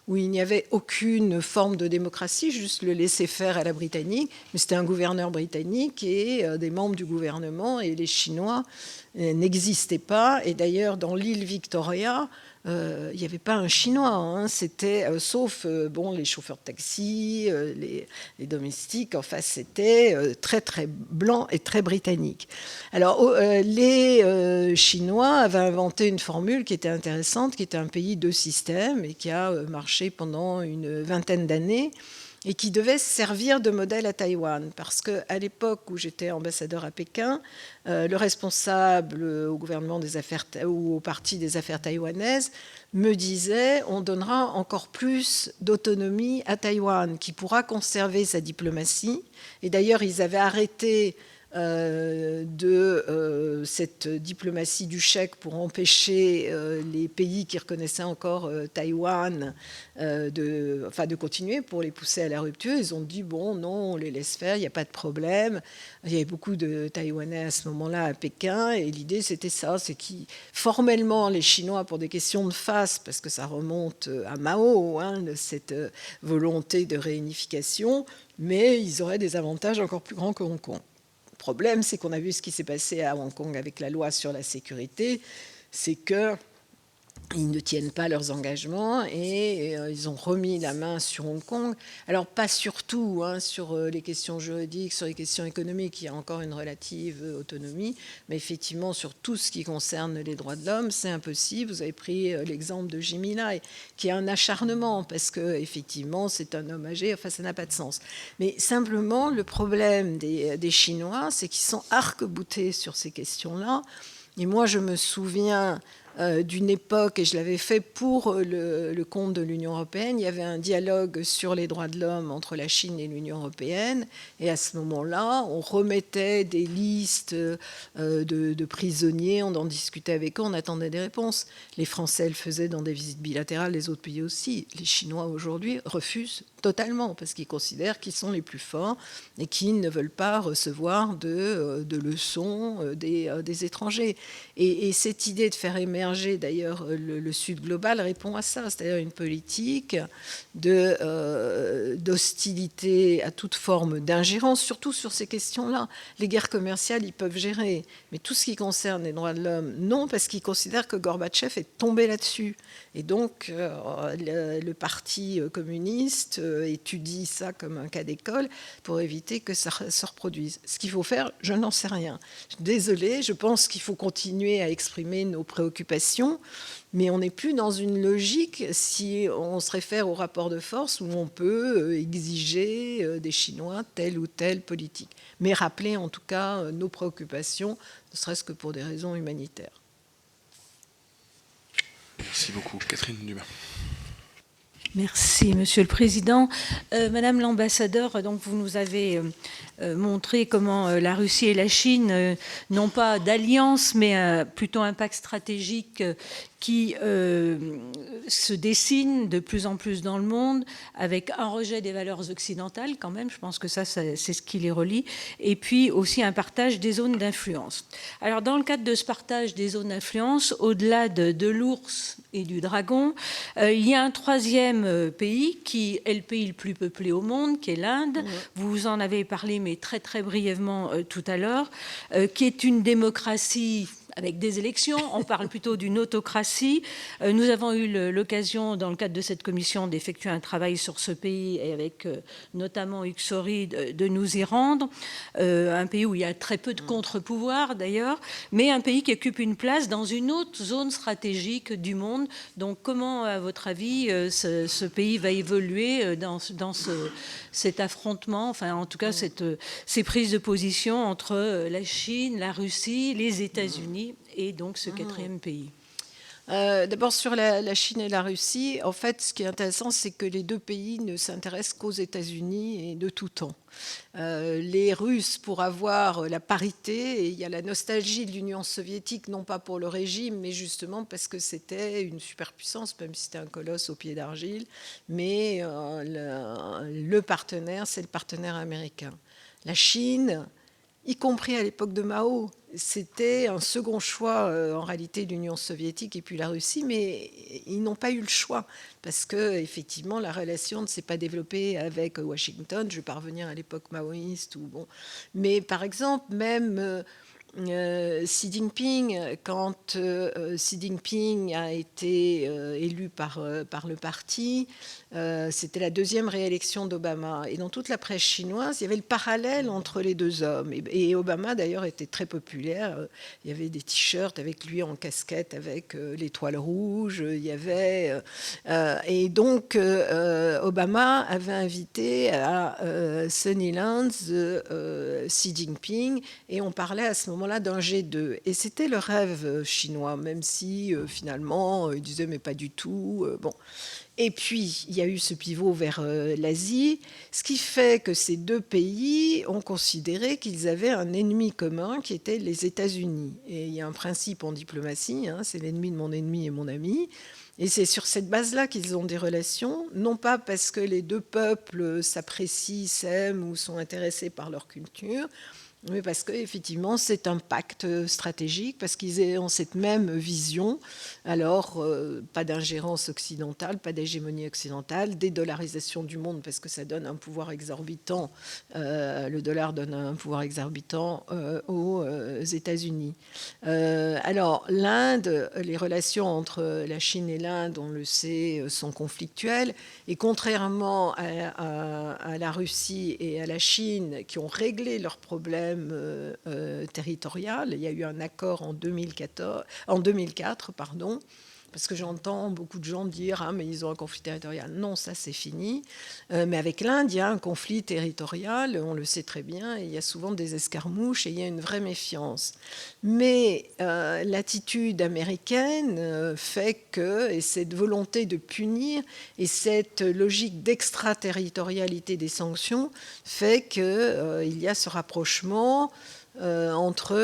où il n'y avait aucune forme de démocratie, juste le laisser-faire à la britannique, mais c'était un gouverneur britannique et des membres du gouvernement, et les Chinois n'existaient pas. Et d'ailleurs, dans l'île Victoria, il n'y avait pas un Chinois, hein, c'était, sauf les chauffeurs de taxi, les domestiques, enfin c'était très très blanc et très britannique. Alors les Chinois avaient inventé une formule qui était intéressante, qui était un pays deux systèmes et qui a marché pendant une vingtaine d'années, et qui devait servir de modèle à Taïwan. Parce qu'à l'époque où j'étais ambassadeur à Pékin, le responsable au gouvernement des affaires ou au parti des affaires taïwanaises me disait on donnera encore plus d'autonomie à Taïwan, qui pourra conserver sa diplomatie. Et d'ailleurs, ils avaient arrêté de cette diplomatie du chèque pour empêcher les pays qui reconnaissaient encore Taïwan de continuer, pour les pousser à la rupture. Ils ont dit bon, non, on les laisse faire, il n'y a pas de problème. Il y avait beaucoup de Taïwanais à ce moment-là à Pékin, et l'idée c'était ça, c'est qu'ils, formellement, les Chinois, pour des questions de face, parce que ça remonte à Mao, hein, cette volonté de réunification, mais ils auraient des avantages encore plus grands que Hong Kong. Le problème, c'est qu'on a vu ce qui s'est passé à Hong Kong avec la loi sur la sécurité, c'est qu'ils ne tiennent pas leurs engagements et ils ont remis la main sur Hong Kong. Alors, pas surtout sur les questions juridiques, sur les questions économiques, il y a encore une relative autonomie, mais effectivement, sur tout ce qui concerne les droits de l'homme, c'est impossible. Vous avez pris l'exemple de Jimmy Lai, qui est un acharnement, parce qu'effectivement, c'est un homme âgé, enfin, ça n'a pas de sens. Mais simplement, le problème des Chinois, c'est qu'ils sont arc-boutés sur ces questions-là. Et moi, je me souviens d'une époque, et je l'avais fait pour le compte de l'Union européenne, il y avait un dialogue sur les droits de l'homme entre la Chine et l'Union européenne, et à ce moment-là, on remettait des listes de prisonniers, on en discutait avec eux, on attendait des réponses. Les Français le faisaient dans des visites bilatérales, les autres pays aussi. Les Chinois aujourd'hui refusent totalement, parce qu'ils considèrent qu'ils sont les plus forts et qu'ils ne veulent pas recevoir de leçons des étrangers. Et cette idée de faire émerger d'ailleurs le Sud global répond à ça, c'est-à-dire une politique d'hostilité à toute forme d'ingérence, surtout sur ces questions-là. Les guerres commerciales, ils peuvent gérer, mais tout ce qui concerne les droits de l'homme, non, parce qu'ils considèrent que Gorbatchev est tombé là-dessus. Et donc, le parti communiste étudie ça comme un cas d'école pour éviter que ça se reproduise. Ce qu'il faut faire, je n'en sais rien. Désolée, je pense qu'il faut continuer à exprimer nos préoccupations, mais on n'est plus dans une logique, si on se réfère au rapport de force, où on peut exiger des Chinois telle ou telle politique. Mais rappeler en tout cas nos préoccupations, ne serait-ce que pour des raisons humanitaires. Merci beaucoup. Catherine Dumas. Merci, Monsieur le Président. Madame l'ambassadeur, donc vous nous avez montrer comment la Russie et la Chine n'ont pas d'alliance, mais plutôt un pacte stratégique qui se dessine de plus en plus dans le monde, avec un rejet des valeurs occidentales quand même, je pense que ça c'est ce qui les relie, et puis aussi un partage des zones d'influence. Alors dans le cadre de ce partage des zones d'influence, au-delà de l'ours et du dragon, il y a un troisième pays qui est le pays le plus peuplé au monde, qui est l'Inde. Vous en avez parlé, mais très très brièvement tout à l'heure, qui est une démocratie avec des élections, on parle plutôt d'une autocratie. Nous avons eu l'occasion, dans le cadre de cette commission, d'effectuer un travail sur ce pays, et avec notamment Hugues Saury, de nous y rendre. Un pays où il y a très peu de contre-pouvoirs, d'ailleurs, mais un pays qui occupe une place dans une autre zone stratégique du monde. Donc, comment, à votre avis, ce pays va évoluer dans cet affrontement, enfin, en tout cas, ces prises de position entre la Chine, la Russie, les États-Unis et donc ce quatrième pays? D'abord sur la Chine et la Russie, en fait, ce qui est intéressant, c'est que les deux pays ne s'intéressent qu'aux États-Unis et de tout temps. Les Russes, pour avoir la parité, et il y a la nostalgie de l'Union soviétique, non pas pour le régime, mais justement parce que c'était une superpuissance, même si c'était un colosse au pied d'argile, mais le partenaire, c'est le partenaire américain. La Chine, y compris à l'époque de Mao, c'était un second choix en réalité de l'Union soviétique et puis la Russie, mais ils n'ont pas eu le choix parce que effectivement la relation ne s'est pas développée avec Washington. Je vais pas revenir à l'époque maoïste ou bon, mais par exemple même Xi Jinping, quand Xi Jinping a été élu par le parti, c'était la deuxième réélection d'Obama. Et dans toute la presse chinoise, il y avait le parallèle entre les deux hommes. Et Obama, d'ailleurs, était très populaire. Il y avait des t-shirts avec lui en casquette, avec l'étoile rouge. Il y avait, et donc, Obama avait invité à Sunnylands Xi Jinping. Et on parlait à ce moment-là d'un G2. Et c'était le rêve chinois, même si finalement, ils disaient, mais pas du tout. Bon. Et puis, il y a eu ce pivot vers l'Asie, ce qui fait que ces deux pays ont considéré qu'ils avaient un ennemi commun qui était les États-Unis. Et il y a un principe en diplomatie, hein, c'est l'ennemi de mon ennemi et mon ami. Et c'est sur cette base-là qu'ils ont des relations, non pas parce que les deux peuples s'apprécient, s'aiment ou sont intéressés par leur culture, mais parce qu'effectivement, c'est un pacte stratégique, parce qu'ils ont cette même vision. Alors, pas d'ingérence occidentale, pas d'hégémonie occidentale, dédollarisation du monde, parce que ça donne un pouvoir exorbitant. Le dollar donne un pouvoir exorbitant aux États-Unis. Alors, l'Inde, les relations entre la Chine et l'Inde, on le sait, sont conflictuelles. Et contrairement à la Russie et à la Chine, qui ont réglé leurs problèmes territorial. Il y a eu un accord en 2004, pardon, parce que j'entends beaucoup de gens dire « Ah, mais ils ont un conflit territorial ». Non, ça, c'est fini. Mais avec l'Inde, il y a un conflit territorial, on le sait très bien, et il y a souvent des escarmouches, et il y a une vraie méfiance. Mais l'attitude américaine fait que, et cette volonté de punir, et cette logique d'extraterritorialité des sanctions, fait qu'il y a ce rapprochement entre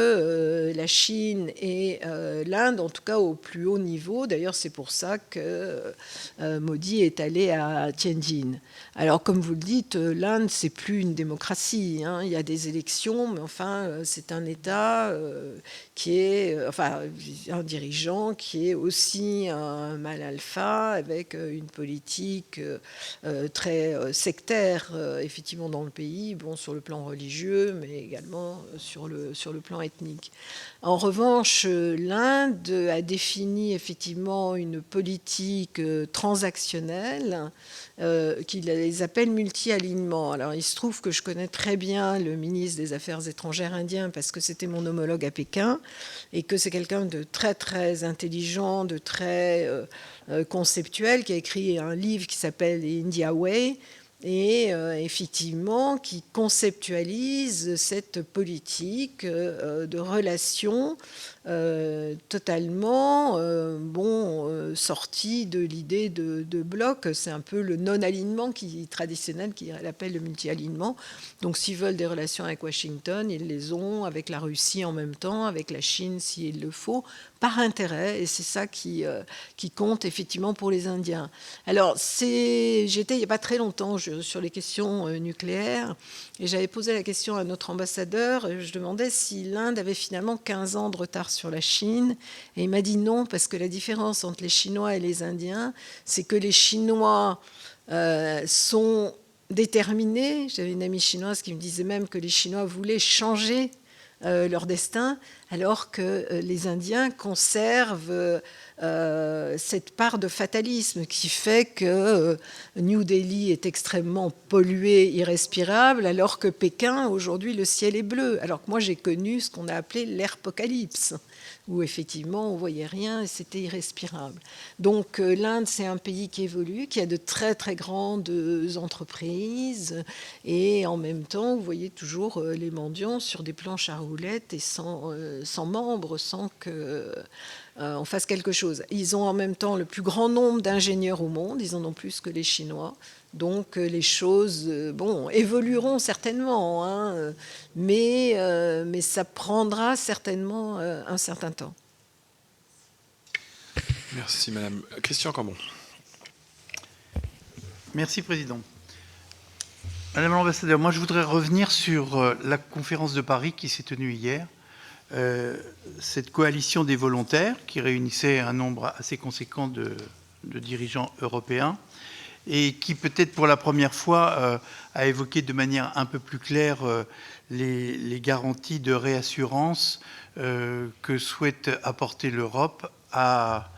la Chine et l'Inde, en tout cas au plus haut niveau. D'ailleurs, c'est pour ça que Modi est allé à Tianjin. Alors, comme vous le dites, l'Inde, c'est plus une démocratie, hein. Il y a des élections, mais enfin, c'est un État qui est, enfin, un dirigeant qui est aussi un mâle alpha, avec une politique très sectaire, effectivement, dans le pays, bon, sur le plan religieux, mais également sur le plan ethnique. En revanche, l'Inde a défini effectivement une politique transactionnelle qui les appelle multi-alignements. Alors, il se trouve que je connais très bien le ministre des Affaires étrangères indien parce que c'était mon homologue à Pékin et que c'est quelqu'un de très, très intelligent, de très conceptuel, qui a écrit un livre qui s'appelle India Way, et effectivement qui conceptualise cette politique de relations totalement sortis de l'idée de bloc. C'est un peu le non-alignement traditionnel qui appelle le multi-alignement. Donc s'ils veulent des relations avec Washington, ils les ont avec la Russie en même temps, avec la Chine s'il le faut, par intérêt, et c'est ça qui compte effectivement pour les Indiens. Alors, j'étais il n'y a pas très longtemps sur les questions nucléaires, et j'avais posé la question à notre ambassadeur, et je demandais si l'Inde avait finalement 15 ans de retard sur la Chine, et il m'a dit non, parce que la différence entre les Chinois et les Indiens, c'est que les Chinois sont déterminés. J'avais une amie chinoise qui me disait même que les Chinois voulaient changer leur destin, alors que les Indiens conservent cette part de fatalisme qui fait que New Delhi est extrêmement pollué, irrespirable, alors que Pékin, aujourd'hui, le ciel est bleu. Alors que moi, j'ai connu ce qu'on a appelé l'apocalypse, où effectivement, on ne voyait rien et c'était irrespirable. Donc l'Inde, c'est un pays qui évolue, qui a de très, très grandes entreprises, et en même temps, vous voyez toujours les mendiants sur des planches à roulettes et sans membres, sans qu'on fasse quelque chose. Ils ont en même temps le plus grand nombre d'ingénieurs au monde, ils en ont plus que les Chinois. Donc les choses évolueront certainement, hein, mais ça prendra certainement un certain temps. Merci, madame. Christian Cambon. Merci, Président. Madame l'ambassadeur, moi je voudrais revenir sur la conférence de Paris qui s'est tenue hier. Cette coalition des volontaires qui réunissait un nombre assez conséquent de dirigeants européens, et qui peut-être pour la première fois a évoqué de manière un peu plus claire les garanties de réassurance que souhaite apporter l'Europe à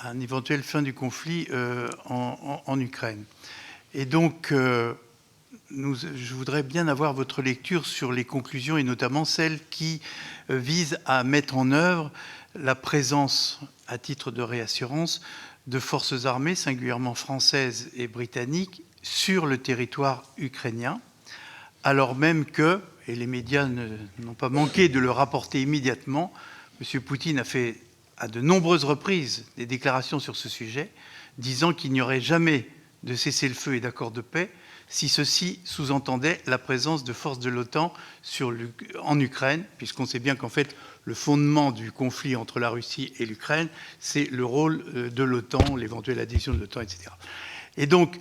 une éventuelle fin du conflit en Ukraine. Et donc, je voudrais bien avoir votre lecture sur les conclusions, et notamment celles qui visent à mettre en œuvre la présence, à titre de réassurance, de forces armées, singulièrement françaises et britanniques, sur le territoire ukrainien, alors même que, et les médias n'ont pas manqué de le rapporter immédiatement, M. Poutine a fait à de nombreuses reprises des déclarations sur ce sujet, disant qu'il n'y aurait jamais de cessez-le-feu et d'accord de paix si ceci sous-entendait la présence de forces de l'OTAN en Ukraine, puisqu'on sait bien qu'en fait, le fondement du conflit entre la Russie et l'Ukraine, c'est le rôle de l'OTAN, l'éventuelle adhésion de l'OTAN, etc. Et donc,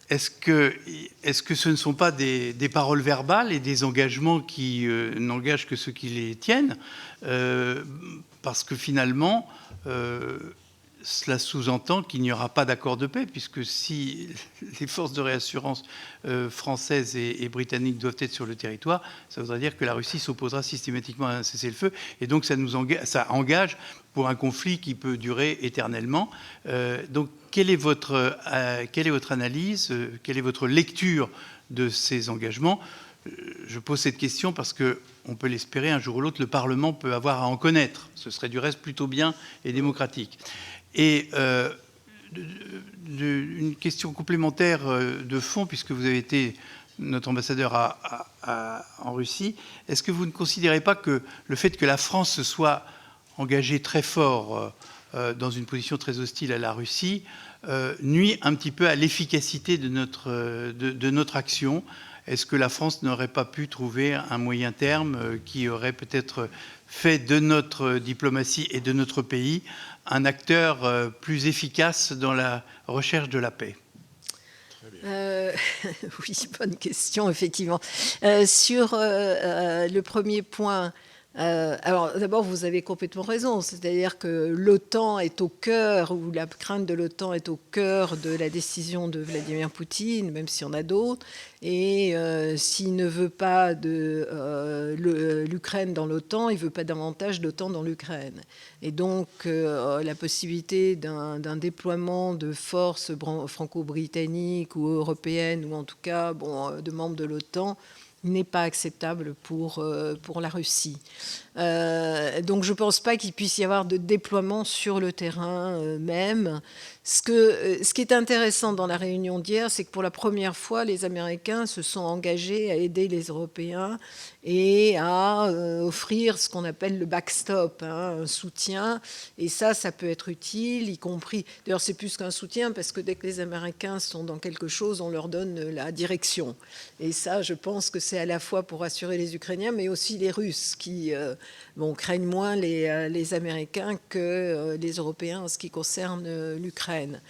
est-ce que ce ne sont pas des paroles verbales et des engagements qui n'engagent que ceux qui les tiennent, parce que finalement, cela sous-entend qu'il n'y aura pas d'accord de paix, puisque si les forces de réassurance françaises et britanniques doivent être sur le territoire, ça voudrait dire que la Russie s'opposera systématiquement à un cessez-le-feu, et donc ça engage pour un conflit qui peut durer éternellement. Donc, quelle est votre analyse, quelle est votre lecture de ces engagements ? Je pose cette question parce qu'on peut l'espérer, un jour ou l'autre, le Parlement peut avoir à en connaître. Ce serait du reste plutôt bien et démocratique. Et une question complémentaire de fond, puisque vous avez été notre ambassadeur en Russie, est-ce que vous ne considérez pas que le fait que la France se soit engagée très fort dans une position très hostile à la Russie nuit un petit peu à l'efficacité de notre action ? Est-ce que la France n'aurait pas pu trouver un moyen terme qui aurait peut-être fait de notre diplomatie et de notre pays un acteur plus efficace dans la recherche de la paix ? Oui, bonne question, effectivement. Sur le premier point, alors d'abord, vous avez complètement raison, c'est-à-dire que l'OTAN est au cœur, ou la crainte de l'OTAN est au cœur de la décision de Vladimir Poutine, même s'il y en a d'autres, et s'il ne veut pas de l'Ukraine dans l'OTAN, il ne veut pas davantage d'OTAN dans l'Ukraine. Et donc la possibilité d'un déploiement de forces franco-britanniques ou européennes, ou en tout cas de membres de l'OTAN, n'est pas acceptable pour la Russie. Donc je ne pense pas qu'il puisse y avoir de déploiement sur le terrain même. Ce qui est intéressant dans la réunion d'hier, c'est que pour la première fois, les Américains se sont engagés à aider les Européens et à offrir ce qu'on appelle le backstop, un soutien. Et ça peut être utile, y compris... D'ailleurs, c'est plus qu'un soutien, parce que dès que les Américains sont dans quelque chose, on leur donne la direction. Et ça, je pense que c'est à la fois pour rassurer les Ukrainiens, mais aussi les Russes, qui craignent moins les Américains que les Européens en ce qui concerne l'Ukraine.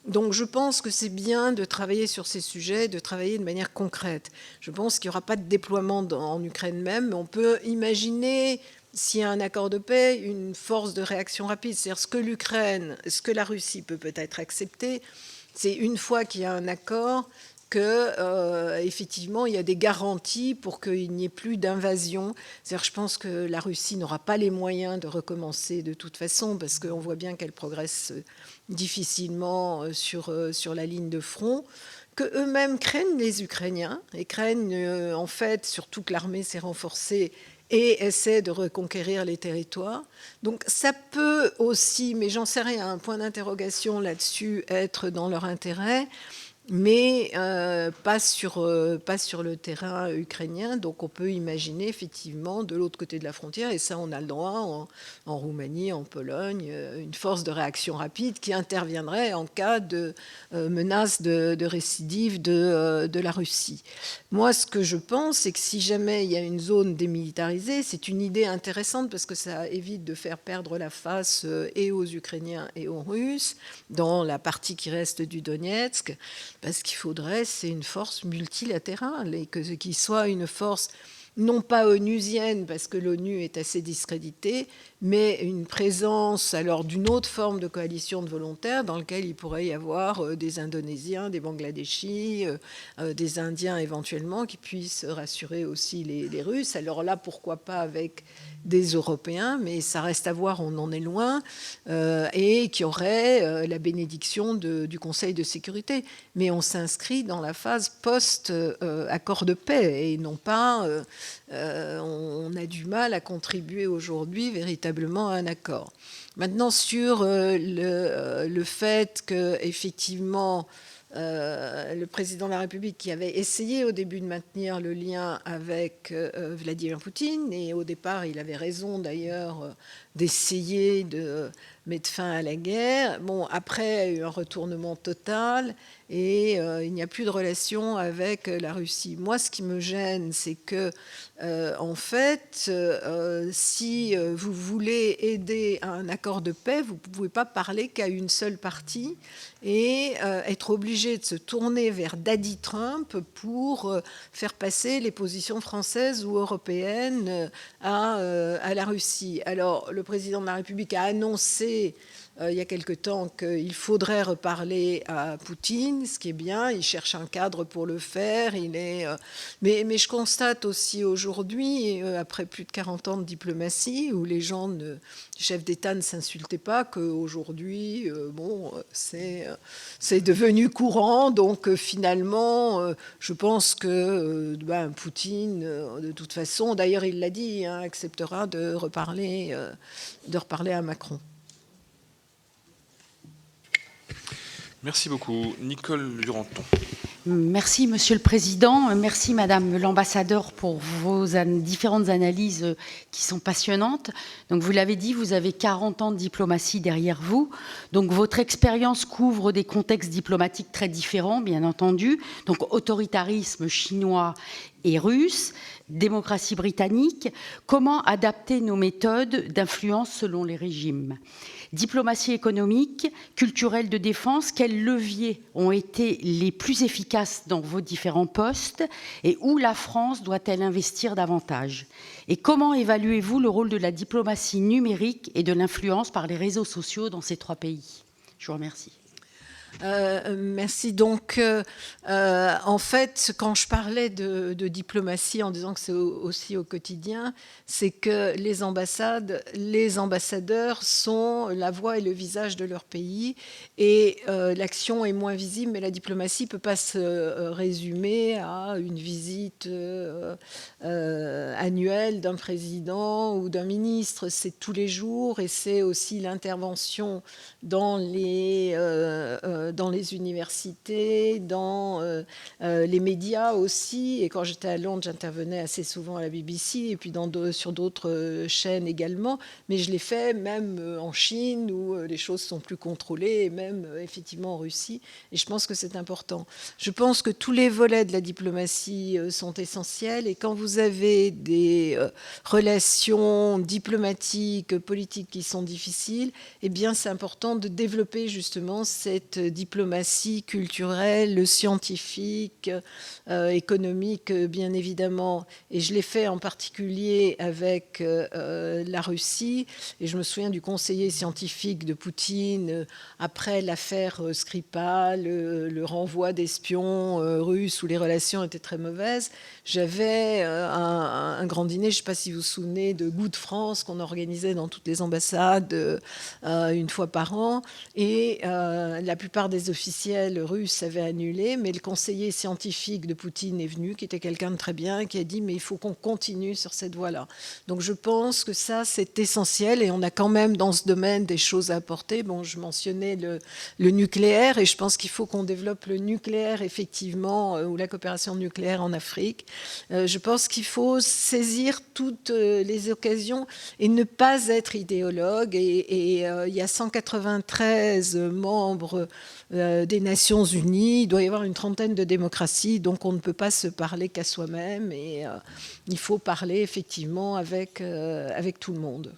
Donc je pense que c'est bien de travailler sur ces sujets, de travailler de manière concrète. Je pense qu'il n'y aura pas de déploiement en Ukraine même, mais on peut imaginer, s'il y a un accord de paix, une force de réaction rapide. C'est-à-dire ce que la Russie peut-être accepter, c'est une fois qu'il y a un accord, qu'effectivement, il y a des garanties pour qu'il n'y ait plus d'invasion. C'est-à-dire, je pense que la Russie n'aura pas les moyens de recommencer de toute façon, parce qu'on voit bien qu'elle progresse difficilement sur la ligne de front, qu'eux-mêmes craignent les Ukrainiens, et craignent en fait surtout que l'armée s'est renforcée et essaie de reconquérir les territoires. Donc ça peut aussi, mais j'en sais rien, un point d'interrogation là-dessus, être dans leur intérêt, mais pas sur le terrain ukrainien. Donc on peut imaginer effectivement de l'autre côté de la frontière, et ça on a le droit, en Roumanie, en Pologne, une force de réaction rapide qui interviendrait en cas de menace de récidive de la Russie. Moi, ce que je pense, c'est que si jamais il y a une zone démilitarisée, c'est une idée intéressante, parce que ça évite de faire perdre la face et aux Ukrainiens et aux Russes dans la partie qui reste du Donetsk. Parce qu'il faudrait, c'est une force multilatérale, et qu'il soit une force non pas onusienne, parce que l'ONU est assez discréditée, mais une présence alors d'une autre forme de coalition de volontaires dans laquelle il pourrait y avoir des Indonésiens, des Bangladeshis, des Indiens éventuellement, qui puissent rassurer aussi les Russes. Alors là, pourquoi pas avec des Européens, mais ça reste à voir, on en est loin, et qui aurait la bénédiction du Conseil de sécurité. Mais on s'inscrit dans la phase post-accord de paix, et non pas... on a du mal à contribuer aujourd'hui véritablement à un accord. Maintenant, sur le fait qu'effectivement, le président de la République, qui avait essayé au début de maintenir le lien avec Vladimir Poutine, et au départ, il avait raison d'ailleurs d'essayer de mettre fin à la guerre. Bon, après, il y a eu un retournement total, et il n'y a plus de relation avec la Russie. Moi, ce qui me gêne, c'est que, en fait, si vous voulez aider à un accord de paix, vous ne pouvez pas parler qu'à une seule partie, et être obligé de se tourner vers Daddy Trump pour faire passer les positions françaises ou européennes à la Russie. Alors, le président de la République a annoncé il y a quelque temps qu'il faudrait reparler à Poutine, ce qui est bien, il cherche un cadre pour le faire. Mais je constate aussi aujourd'hui, après plus de 40 ans de diplomatie, où les chefs d'État ne s'insultaient pas, qu'aujourd'hui, c'est devenu courant. Donc finalement, je pense que Poutine, de toute façon, d'ailleurs il l'a dit, acceptera de reparler à Macron. Merci beaucoup. Nicole Duranton. Merci, Monsieur le Président. Merci, Madame l'ambassadeur, pour vos différentes analyses qui sont passionnantes. Donc, vous l'avez dit, vous avez 40 ans de diplomatie derrière vous. Donc, votre expérience couvre des contextes diplomatiques très différents, bien entendu. Donc, autoritarisme chinois et russe, démocratie britannique. Comment adapter nos méthodes d'influence selon les régimes ? Diplomatie économique, culturelle de défense, quels leviers ont été les plus efficaces dans vos différents postes et où la France doit-elle investir davantage? Et comment évaluez-vous le rôle de la diplomatie numérique et de l'influence par les réseaux sociaux dans ces 3 pays? Je vous remercie. Merci. Donc, en fait, quand je parlais de diplomatie en disant que c'est aussi au quotidien, c'est que les ambassadeurs sont la voix et le visage de leur pays, et l'action est moins visible, mais la diplomatie ne peut pas se résumer à une visite annuelle d'un président ou d'un ministre. C'est tous les jours, et c'est aussi l'intervention dans les dans les universités, dans les médias aussi. Et quand j'étais à Londres, j'intervenais assez souvent à la BBC et puis sur d'autres chaînes également. Mais je l'ai fait même en Chine où les choses sont plus contrôlées et même effectivement en Russie. Et je pense que c'est important. Je pense que tous les volets de la diplomatie sont essentiels. Et quand vous avez des relations diplomatiques, politiques qui sont difficiles, eh bien, c'est important de développer justement cette diplomatie culturelle, scientifique, économique, bien évidemment. Et je l'ai fait en particulier avec la Russie. Et je me souviens du conseiller scientifique de Poutine après l'affaire Skripal, le renvoi d'espions russes où les relations étaient très mauvaises. J'avais un grand dîner, je ne sais pas si vous vous souvenez, de Goût de France qu'on organisait dans toutes les ambassades une fois par an. Et la plupart des officiels russes avaient annulé, mais le conseiller scientifique de Poutine est venu, qui était quelqu'un de très bien, qui a dit « mais il faut qu'on continue sur cette voie-là ». Donc je pense que ça, c'est essentiel et on a quand même dans ce domaine des choses à apporter. Bon, je mentionnais le nucléaire et je pense qu'il faut qu'on développe le nucléaire, effectivement, ou la coopération nucléaire en Afrique. Je pense qu'il faut saisir toutes les occasions et ne pas être idéologue. Et il y a 193 membres des Nations Unies, il doit y avoir une trentaine de démocraties, donc on ne peut pas se parler qu'à soi-même et il faut parler effectivement avec tout le monde.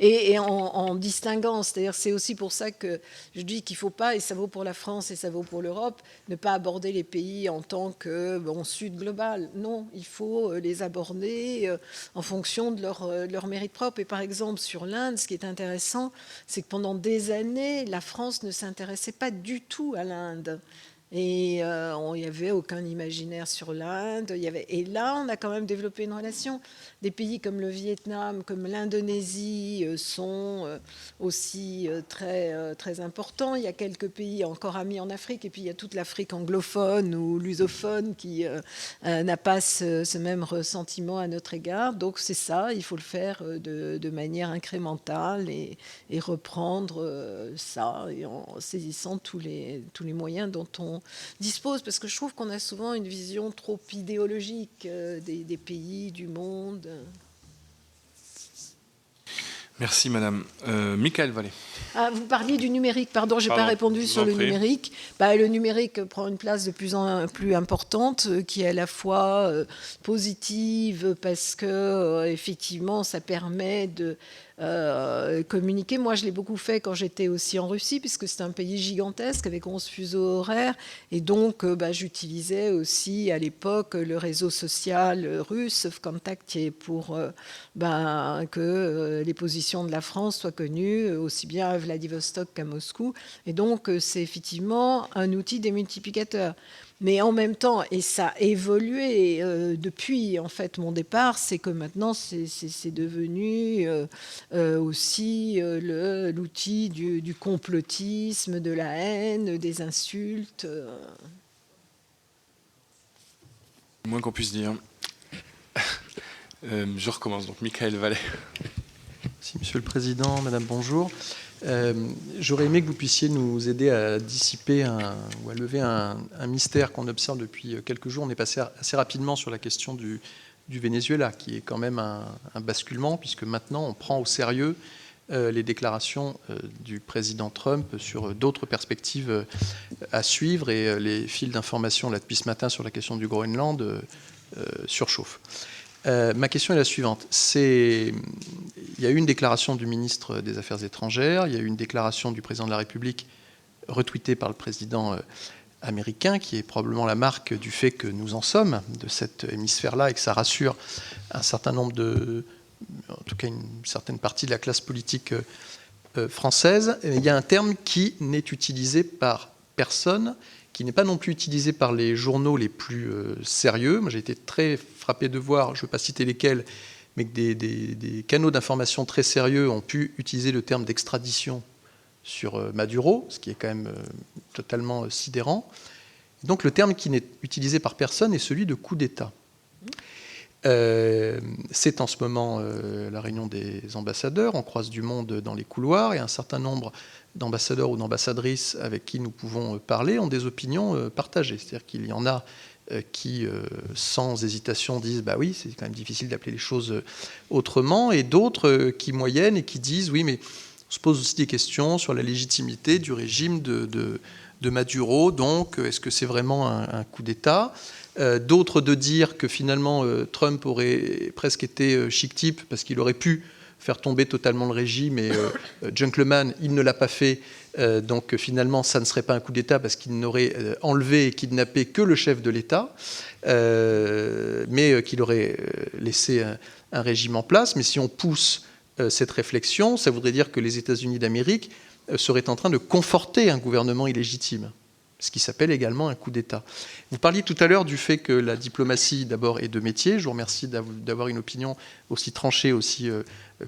Et en distinguant, c'est-à-dire c'est aussi pour ça que je dis qu'il ne faut pas, et ça vaut pour la France et ça vaut pour l'Europe, ne pas aborder les pays en tant que sud global. Non, il faut les aborder en fonction de leur mérite propre. Et par exemple, sur l'Inde, ce qui est intéressant, c'est que pendant des années, la France ne s'intéressait pas du tout à l'Inde. Et il n'y avait aucun imaginaire sur l'Inde. Et là, on a quand même développé une relation. Des pays comme le Vietnam, comme l'Indonésie sont aussi très, très importants. Il y a quelques pays encore amis en Afrique. Et puis, il y a toute l'Afrique anglophone ou lusophone qui n'a pas ce même ressentiment à notre égard. Donc, c'est ça. Il faut le faire de manière incrémentale et reprendre ça et en saisissant tous les moyens dont on dispose, parce que je trouve qu'on a souvent une vision trop idéologique des pays, du monde. Merci, madame. Michael Vallée. Ah, vous parliez du numérique, pardon, je n'ai pas répondu sur le numérique. Le numérique prend une place de plus en plus importante, qui est à la fois positive, parce que effectivement, ça permet de communiquer. Moi, je l'ai beaucoup fait quand j'étais aussi en Russie, puisque c'est un pays gigantesque avec 11 fuseaux horaires. Et donc, j'utilisais aussi à l'époque le réseau social russe, Vkontakte, pour que les positions de la France soient connues aussi bien à Vladivostok qu'à Moscou. Et donc, c'est effectivement un outil démultiplicateur. Mais en même temps, et ça a évolué depuis en fait mon départ, c'est que maintenant c'est devenu aussi l'outil du complotisme, de la haine, des insultes. Moins qu'on puisse dire. Je recommence donc, Michael Vallée. Merci, Monsieur le Président. Madame, bonjour. J'aurais aimé que vous puissiez nous aider à dissiper ou à lever un mystère qu'on observe depuis quelques jours. On est passé assez rapidement sur la question du Venezuela, qui est quand même un basculement, puisque maintenant on prend au sérieux les déclarations du président Trump sur d'autres perspectives à suivre, et les fils d'information là depuis ce matin sur la question du Groenland surchauffent. Ma question est la suivante. Il y a eu une déclaration du ministre des Affaires étrangères, il y a eu une déclaration du président de la République retweetée par le président américain, qui est probablement la marque du fait que nous en sommes de cet hémisphère-là et que ça rassure un certain nombre en tout cas une certaine partie de la classe politique française. Il y a un terme qui n'est utilisé par personne, qui n'est pas non plus utilisé par les journaux les plus sérieux. Moi, j'ai été très frappé de voir, je ne veux pas citer lesquels, mais que des canaux d'information très sérieux ont pu utiliser le terme d'extradition sur Maduro, ce qui est quand même totalement sidérant. Donc le terme qui n'est utilisé par personne est celui de coup d'État. C'est en ce moment la réunion des ambassadeurs. On croise du monde dans les couloirs et un certain nombre d'ambassadeurs ou d'ambassadrices avec qui nous pouvons parler ont des opinions partagées. C'est-à-dire qu'il y en a qui, sans hésitation, disent « bah oui, c'est quand même difficile d'appeler les choses autrement », et d'autres qui moyennent et qui disent « oui, mais on se pose aussi des questions sur la légitimité du régime de Maduro, donc est-ce que c'est vraiment un coup d'État ?» D'autres de dire que finalement Trump aurait presque été chic type parce qu'il aurait pu faire tomber totalement le régime et gentleman, il ne l'a pas fait, donc finalement ça ne serait pas un coup d'État parce qu'il n'aurait enlevé et kidnappé que le chef de l'État, mais qu'il aurait laissé un régime en place. Mais si on pousse cette réflexion, ça voudrait dire que les États-Unis d'Amérique seraient en train de conforter un gouvernement illégitime, ce qui s'appelle également un coup d'État. Vous parliez tout à l'heure du fait que la diplomatie, d'abord, est de métier. Je vous remercie d'avoir une opinion aussi tranchée, aussi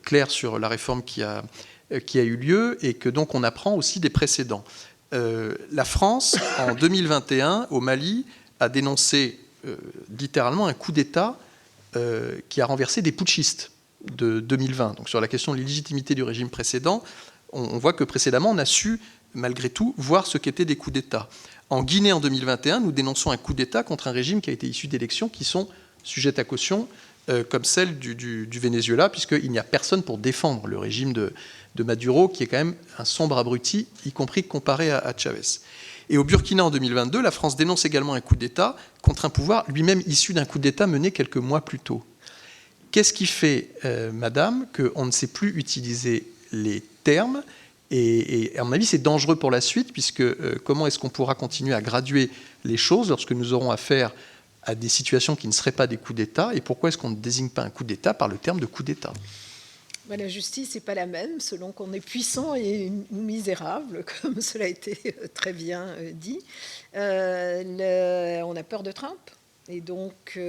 claire sur la réforme qui a eu lieu, et que donc on apprend aussi des précédents. La France, en 2021, au Mali, a dénoncé littéralement un coup d'État qui a renversé des putschistes de 2020. Donc sur la question de l'illégitimité du régime précédent, on voit que précédemment, on a su malgré tout, voir ce qu'étaient des coups d'État. En Guinée, en 2021, nous dénonçons un coup d'État contre un régime qui a été issu d'élections qui sont sujettes à caution, comme celle du Venezuela, puisqu'il n'y a personne pour défendre le régime de Maduro, qui est quand même un sombre abruti, y compris comparé à Chavez. Et au Burkina, en 2022, la France dénonce également un coup d'État contre un pouvoir lui-même issu d'un coup d'État mené quelques mois plus tôt. Qu'est-ce qui fait, madame, qu'on ne sait plus utiliser les termes ? Et à mon avis, c'est dangereux pour la suite, puisque comment est-ce qu'on pourra continuer à graduer les choses lorsque nous aurons affaire à des situations qui ne seraient pas des coups d'État, et pourquoi est-ce qu'on ne désigne pas un coup d'État par le terme de coup d'État ? La justice n'est pas la même selon qu'on est puissant et misérable, comme cela a été très bien dit. On a peur de Trump. Et donc,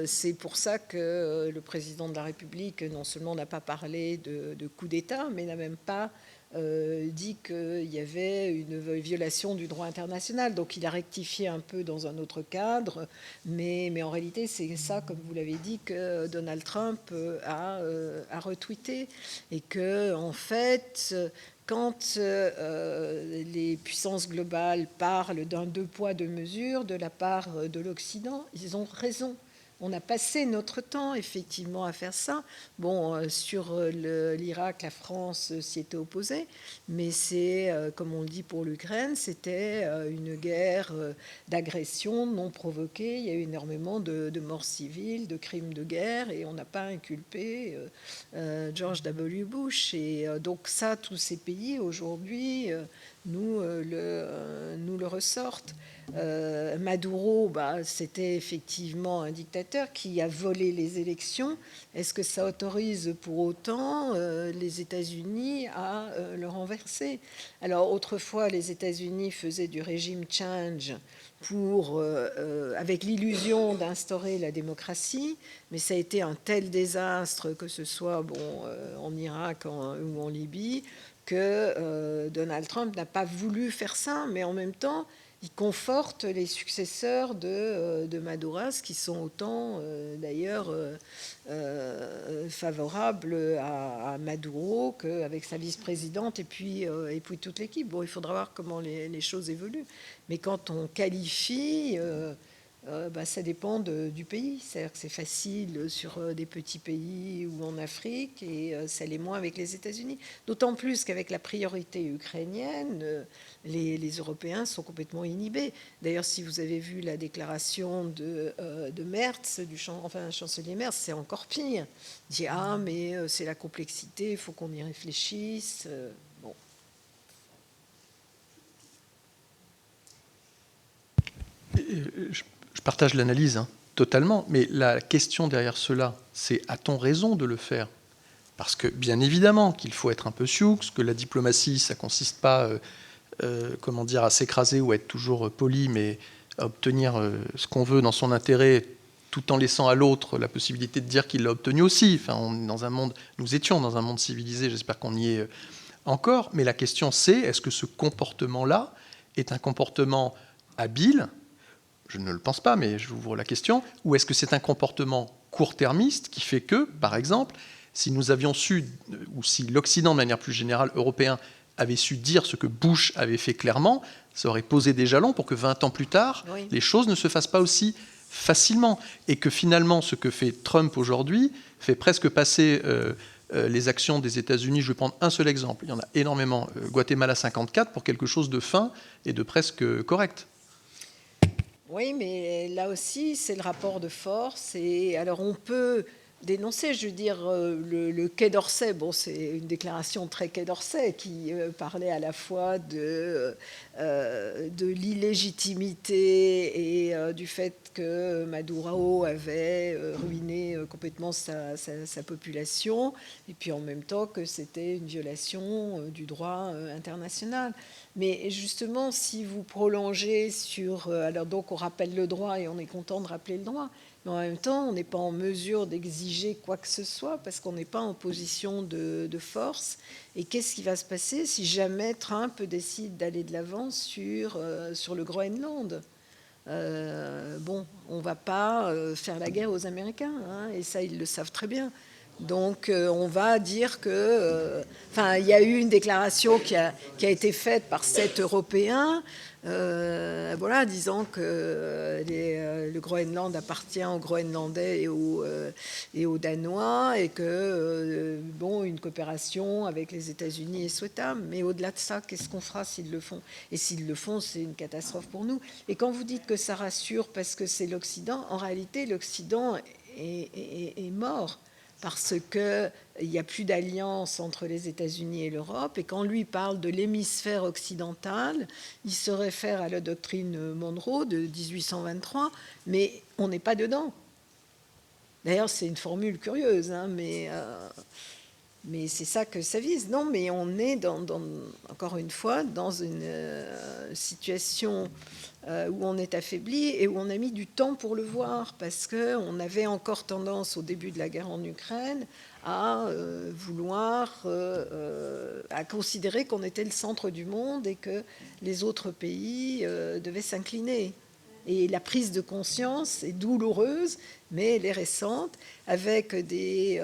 c'est pour ça que le président de la République, non seulement n'a pas parlé de coup d'État, mais n'a même pas dit qu'il y avait une violation du droit international. Donc il a rectifié un peu dans un autre cadre, mais en réalité c'est ça, comme vous l'avez dit, que Donald Trump a retweeté. Et que en fait, quand les puissances globales parlent d'un deux poids, deux mesures de la part de l'Occident, ils ont raison. On a passé notre temps, effectivement, à faire ça. Bon, sur l'Irak, la France s'y était opposée, mais c'est, comme on le dit pour l'Ukraine, c'était une guerre d'agression non provoquée. Il y a eu énormément de morts civiles, de crimes de guerre, et on n'a pas inculpé George W. Bush. Et donc ça, tous ces pays, aujourd'hui, nous le ressortent. Maduro, c'était effectivement un dictateur qui a volé les élections. Est-ce que ça autorise pour autant les États-Unis à le renverser? Alors autrefois, les États-Unis faisaient du régime change avec l'illusion d'instaurer la démocratie, mais ça a été un tel désastre, que ce soit en Irak ou en Libye, que Donald Trump n'a pas voulu faire ça, mais en même temps, il conforte les successeurs de Maduras, qui sont autant d'ailleurs favorables à Maduro qu'avec sa vice-présidente et puis toute l'équipe. Bon, il faudra voir comment les choses évoluent. Mais quand on qualifie, ça dépend du pays. C'est-à-dire que c'est facile sur des petits pays ou en Afrique, et ça l'est moins avec les États-Unis. D'autant plus qu'avec la priorité ukrainienne, les Européens sont complètement inhibés. D'ailleurs, si vous avez vu la déclaration de Merz, chancelier Merz, c'est encore pire. Il dit « Ah, mais c'est la complexité, il faut qu'on y réfléchisse. » Bon. Je partage l'analyse totalement, mais la question derrière cela, c'est a-t-on raison de le faire ? Parce que bien évidemment qu'il faut être un peu sioux, que la diplomatie, ça ne consiste pas à s'écraser ou à être toujours poli, mais à obtenir ce qu'on veut dans son intérêt, tout en laissant à l'autre la possibilité de dire qu'il l'a obtenu aussi. Enfin, nous étions dans un monde civilisé, j'espère qu'on y est encore, mais la question c'est, est-ce que ce comportement-là est un comportement habile ? Je ne le pense pas, mais j'ouvre la question. Ou est-ce que c'est un comportement court-termiste qui fait que, par exemple, si nous avions su, ou si l'Occident, de manière plus générale, européen, avait su dire ce que Bush avait fait clairement, ça aurait posé des jalons pour que 20 ans plus tard, Oui. les choses ne se fassent pas aussi facilement. Et que finalement, ce que fait Trump aujourd'hui fait presque passer les actions des États-Unis. Je vais prendre un seul exemple. Il y en a énormément. Guatemala 54 pour quelque chose de fin et de presque correct. Oui, mais là aussi, c'est le rapport de force. Et alors, on peut dénoncer, je veux dire, le Quai d'Orsay. Bon, c'est une déclaration très Quai d'Orsay qui parlait à la fois de l'illégitimité et du fait que Maduro avait ruiné complètement sa population, et puis en même temps que c'était une violation du droit international. Mais justement, si vous prolongez sur... alors donc, on rappelle le droit et on est content de rappeler le droit. Mais en même temps, on n'est pas en mesure d'exiger quoi que ce soit parce qu'on n'est pas en position de force. Et qu'est-ce qui va se passer si jamais Trump décide d'aller de l'avant sur le Groenland ? Bon, on ne va pas faire la guerre aux Américains, hein, et ça, ils le savent très bien. Donc, on va dire que... Enfin, il y a eu une déclaration qui a été faite par 7 Européens, voilà, disant que le Groenland appartient aux Groenlandais et aux Danois, et que, bon, une coopération avec les États-Unis est souhaitable. Mais au-delà de ça, qu'est-ce qu'on fera s'ils le font ? Et s'ils le font, c'est une catastrophe pour nous. Et quand vous dites que ça rassure parce que c'est l'Occident, en réalité, l'Occident est mort. Parce qu'il n'y a plus d'alliance entre les États-Unis et l'Europe. Et quand lui parle de l'hémisphère occidental, il se réfère à la doctrine Monroe de 1823, mais on n'est pas dedans. D'ailleurs, c'est une formule curieuse, hein, mais c'est ça que ça vise. Non, mais on est, encore une fois, dans une situation où on est affaibli et où on a mis du temps pour le voir, parce qu'on avait encore tendance, au début de la guerre en Ukraine, à vouloir, à considérer qu'on était le centre du monde et que les autres pays devaient s'incliner. Et la prise de conscience est douloureuse, mais elle est récente, avec des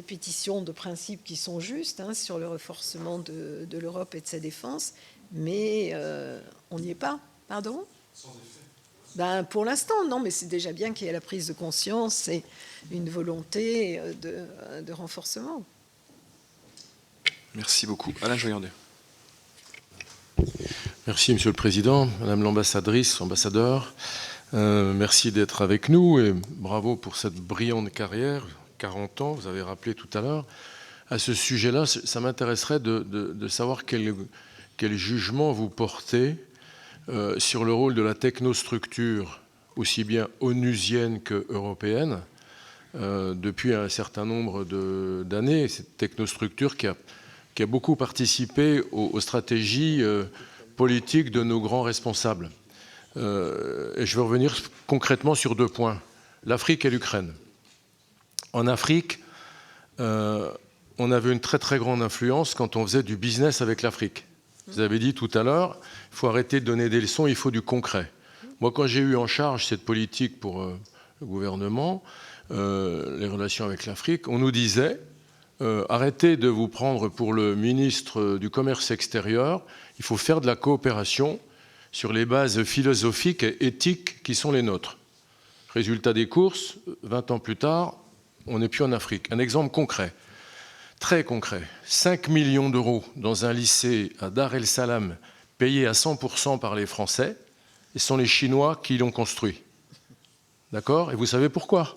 pétitions de principe qui sont justes, hein, sur le renforcement de l'Europe et de sa défense, mais on n'y est pas. Pardon ? Sans effet. Ben, pour l'instant, non, mais c'est déjà bien qu'il y ait la prise de conscience et une volonté de renforcement. Merci beaucoup. Alain Joyandet. Merci, Monsieur le Président, Madame l'ambassadrice, ambassadeur. Merci d'être avec nous et bravo pour cette brillante carrière, 40 ans, vous avez rappelé tout à l'heure. À ce sujet-là, ça m'intéresserait de savoir quel jugement vous portez sur le rôle de la technostructure, aussi bien onusienne que européenne, depuis un certain nombre d'années. Cette technostructure qui a beaucoup participé aux stratégies politiques de nos grands responsables. Et je vais revenir concrètement sur 2 points, l'Afrique et l'Ukraine. En Afrique, on avait une très très grande influence quand on faisait du business avec l'Afrique. Vous avez dit tout à l'heure, il faut arrêter de donner des leçons, il faut du concret. Moi, quand j'ai eu en charge cette politique pour le gouvernement, les relations avec l'Afrique, on nous disait arrêtez de vous prendre pour le ministre du Commerce extérieur, il faut faire de la coopération sur les bases philosophiques et éthiques qui sont les nôtres. Résultat des courses, 20 ans plus tard, on n'est plus en Afrique. Un exemple concret, très concret, 5 millions d'euros dans un lycée à Dar el Salam, payé à 100% par les Français, et ce sont les Chinois qui l'ont construit. D'accord ? Et vous savez pourquoi ?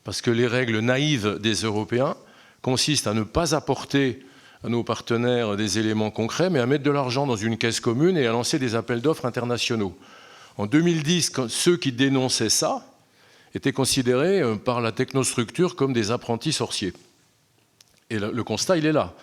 Parce que les règles naïves des Européens consistent à ne pas apporter à nos partenaires des éléments concrets, mais à mettre de l'argent dans une caisse commune et à lancer des appels d'offres internationaux. En 2010, ceux qui dénonçaient ça étaient considérés par la technostructure comme des apprentis sorciers. Et le constat, il est là.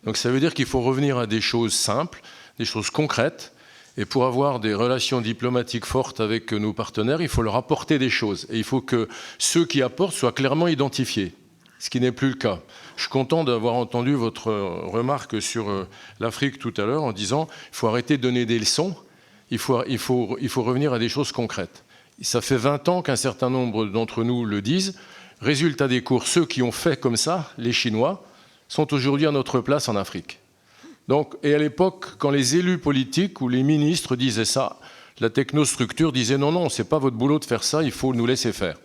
Donc ça veut dire qu'il faut revenir à des choses simples, des choses concrètes. Et pour avoir des relations diplomatiques fortes avec nos partenaires, il faut leur apporter des choses. Et il faut que ceux qui apportent soient clairement identifiés, ce qui n'est plus le cas. Je suis content d'avoir entendu votre remarque sur l'Afrique tout à l'heure en disant qu'il faut arrêter de donner des leçons, il faut revenir à des choses concrètes. Ça fait 20 ans qu'un certain nombre d'entre nous le disent. Résultat des courses, ceux qui ont fait comme ça, les Chinois, sont aujourd'hui à notre place en Afrique. Donc, et à l'époque, quand les élus politiques ou les ministres disaient ça, la technostructure disait non, non, c'est pas votre boulot de faire ça, il faut nous laisser faire.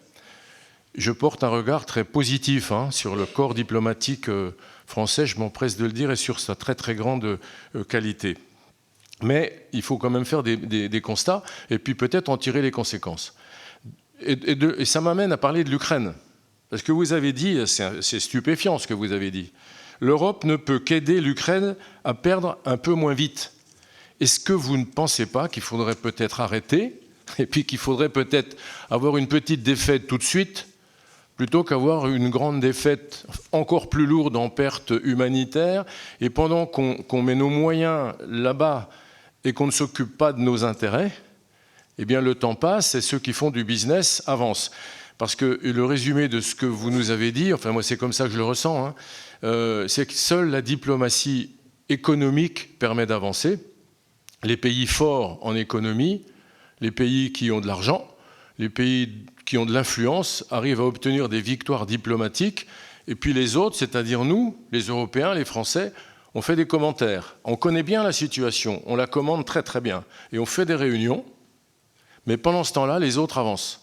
Je porte un regard très positif sur le corps diplomatique français, je m'empresse de le dire, et sur sa très très grande qualité. Mais il faut quand même faire des constats et puis peut-être en tirer les conséquences. Et ça m'amène à parler de l'Ukraine. Parce que vous avez dit, c'est stupéfiant ce que vous avez dit, l'Europe ne peut qu'aider l'Ukraine à perdre un peu moins vite. Est-ce que vous ne pensez pas qu'il faudrait peut-être arrêter et puis qu'il faudrait peut-être avoir une petite défaite tout de suite plutôt qu'avoir une grande défaite encore plus lourde en pertes humanitaires et pendant qu'on met nos moyens là-bas et qu'on ne s'occupe pas de nos intérêts, eh bien le temps passe et ceux qui font du business avancent. Parce que le résumé de ce que vous nous avez dit, enfin moi c'est comme ça que je le ressens, c'est que seule la diplomatie économique permet d'avancer. Les pays forts en économie, les pays qui ont de l'argent, les pays qui ont de l'influence arrivent à obtenir des victoires diplomatiques. Et puis les autres, c'est-à-dire nous, les Européens, les Français, on fait des commentaires. On connaît bien la situation, on la commande très très bien. Et on fait des réunions, mais pendant ce temps-là, les autres avancent.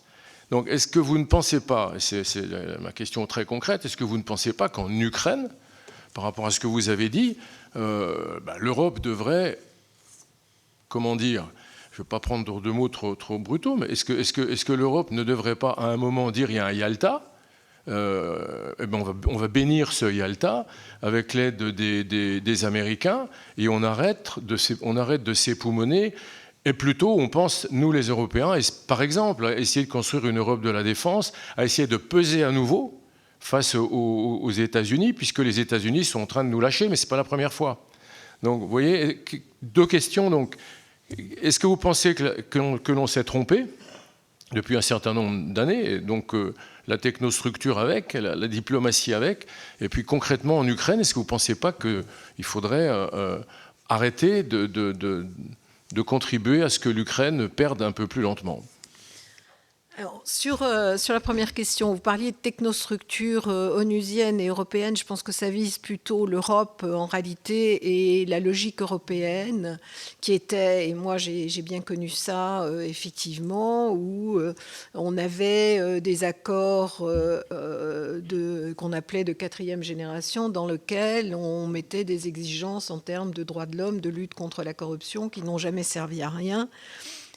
Donc est-ce que vous ne pensez pas, et c'est ma question très concrète, est-ce que vous ne pensez pas qu'en Ukraine, par rapport à ce que vous avez dit, l'Europe devrait, comment dire, je ne veux pas prendre de mots trop brutaux, mais est-ce que l'Europe ne devrait pas à un moment dire il y a un Yalta, on va bénir ce Yalta avec l'aide des Américains et on arrête de s'époumoner. Et plutôt, on pense, nous les Européens, par exemple, à essayer de construire une Europe de la défense, à essayer de peser à nouveau face aux États-Unis, puisque les États-Unis sont en train de nous lâcher, mais ce n'est pas la première fois. Donc, vous voyez, deux questions. Donc, est-ce que vous pensez que l'on s'est trompé depuis un certain nombre d'années, donc la technostructure avec, la diplomatie avec, et puis concrètement en Ukraine, est-ce que vous ne pensez pas qu'il faudrait arrêter de contribuer à ce que l'Ukraine perde un peu plus lentement? Alors, sur la première question, vous parliez de technostructure onusienne et européenne. Je pense que ça vise plutôt l'Europe en réalité et la logique européenne qui était, et moi j'ai bien connu ça effectivement, où on avait des accords qu'on appelait de 4e génération dans lesquels on mettait des exigences en termes de droits de l'homme, de lutte contre la corruption qui n'ont jamais servi à rien.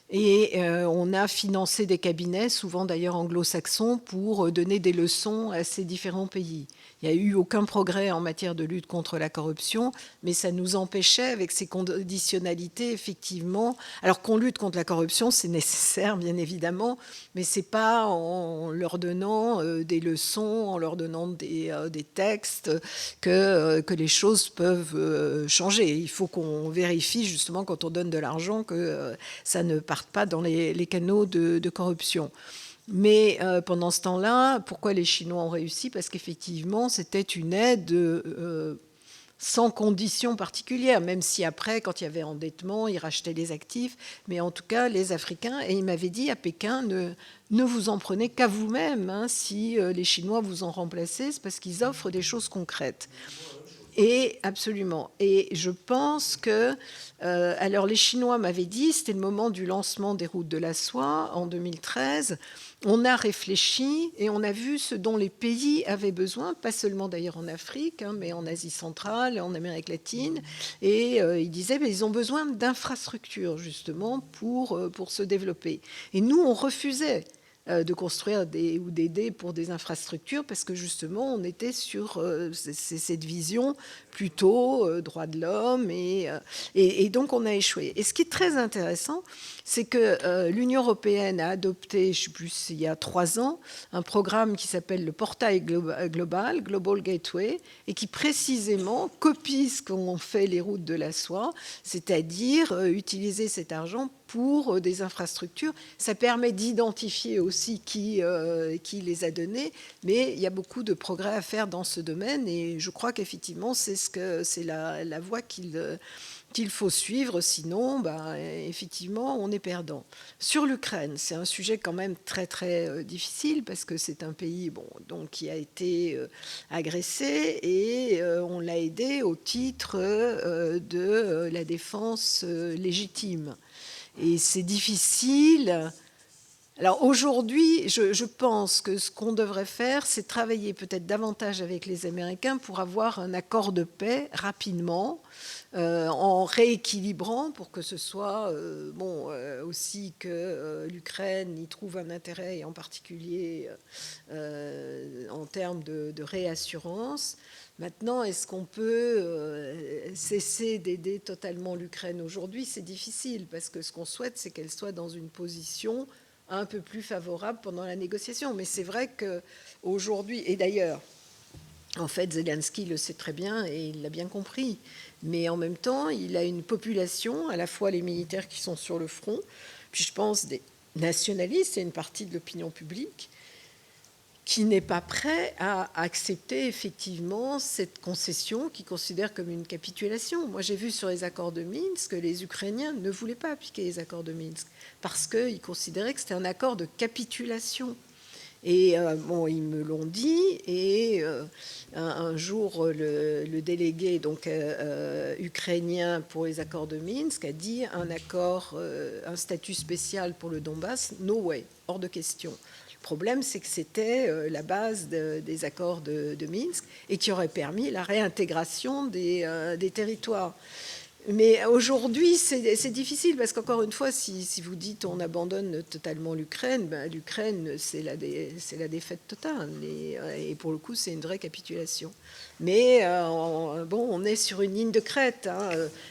Et on a financé des cabinets, souvent d'ailleurs anglo-saxons, pour donner des leçons à ces différents pays. Il n'y a eu aucun progrès en matière de lutte contre la corruption, mais ça nous empêchait, avec ces conditionnalités, effectivement... Alors qu'on lutte contre la corruption, c'est nécessaire, bien évidemment, mais ce n'est pas en leur donnant des leçons, en leur donnant des textes que les choses peuvent changer. Il faut qu'on vérifie, justement, quand on donne de l'argent, que ça ne parte pas dans les canaux de corruption. Mais pendant ce temps-là, pourquoi les Chinois ont réussi? Parce qu'effectivement, c'était une aide sans conditions particulières, même si après, quand il y avait endettement, ils rachetaient les actifs. Mais en tout cas, les Africains, et ils m'avaient dit à Pékin, ne vous en prenez qu'à vous-même. Si les Chinois vous en remplaçaient, c'est parce qu'ils offrent des choses concrètes. Et absolument. Et je pense que... alors les Chinois m'avaient dit, c'était le moment du lancement des routes de la soie en 2013, on a réfléchi et on a vu ce dont les pays avaient besoin, pas seulement d'ailleurs en Afrique, mais en Asie centrale, en Amérique latine. Et ils disaient ils ont besoin d'infrastructures justement pour se développer. Et nous, on refusait de construire ou d'aider pour des infrastructures parce que justement on était sur cette vision plutôt droits de l'homme et donc on a échoué. Et ce qui est très intéressant, c'est que l'Union européenne a adopté, je ne sais plus, il y a 3 ans, un programme qui s'appelle le Portail Global, Global Gateway, et qui précisément copie ce qu'ont fait les routes de la soie, c'est-à-dire utiliser cet argent pour des infrastructures. Ça permet d'identifier aussi qui les a donnés, mais il y a beaucoup de progrès à faire dans ce domaine et je crois qu'effectivement c'est la voie qu'il faut suivre, sinon, effectivement, on est perdant. Sur l'Ukraine, c'est un sujet quand même très, très difficile, parce que c'est un pays donc, qui a été agressé, et on l'a aidé au titre de la défense légitime. Et c'est difficile. Alors aujourd'hui, je pense que ce qu'on devrait faire, c'est travailler peut-être davantage avec les Américains pour avoir un accord de paix rapidement, en rééquilibrant pour que ce soit aussi que l'Ukraine y trouve un intérêt, et en particulier en termes de réassurance. Maintenant, est-ce qu'on peut cesser d'aider totalement l'Ukraine aujourd'hui? C'est difficile, parce que ce qu'on souhaite, c'est qu'elle soit dans une position un peu plus favorable pendant la négociation. Mais c'est vrai qu'aujourd'hui, et d'ailleurs, en fait, Zelensky le sait très bien et il l'a bien compris, mais en même temps, il a une population, à la fois les militaires qui sont sur le front, puis je pense des nationalistes et une partie de l'opinion publique, qui n'est pas prêt à accepter effectivement cette concession qu'il considère comme une capitulation. Moi, j'ai vu sur les accords de Minsk que les Ukrainiens ne voulaient pas appliquer les accords de Minsk parce qu'ils considéraient que c'était un accord de capitulation. Et ils me l'ont dit, et un jour, le délégué ukrainien pour les accords de Minsk a dit un statut spécial pour le Donbass, no way, hors de question. Le problème, c'est que c'était la base des accords de Minsk et qui aurait permis la réintégration des territoires. Mais aujourd'hui, c'est difficile parce qu'encore une fois, si vous dites on abandonne totalement l'Ukraine, l'Ukraine, c'est la défaite totale. Et pour le coup, c'est une vraie capitulation. Mais on est sur une ligne de crête.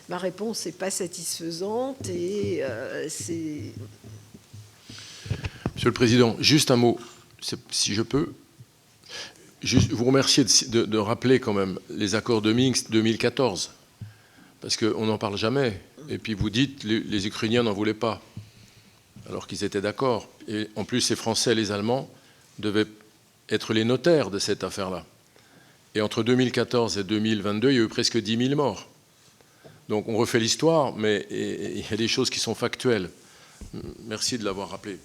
Ma réponse n'est pas satisfaisante et c'est... Monsieur le Président, juste un mot, si je peux. Juste vous remercier de rappeler quand même les accords de Minsk 2014, parce qu'on n'en parle jamais. Et puis vous dites les Ukrainiens n'en voulaient pas, alors qu'ils étaient d'accord. Et en plus, les Français et les Allemands devaient être les notaires de cette affaire-là. Et entre 2014 et 2022, il y a eu presque 10 000 morts. Donc on refait l'histoire, mais il y a des choses qui sont factuelles. Merci de l'avoir rappelé.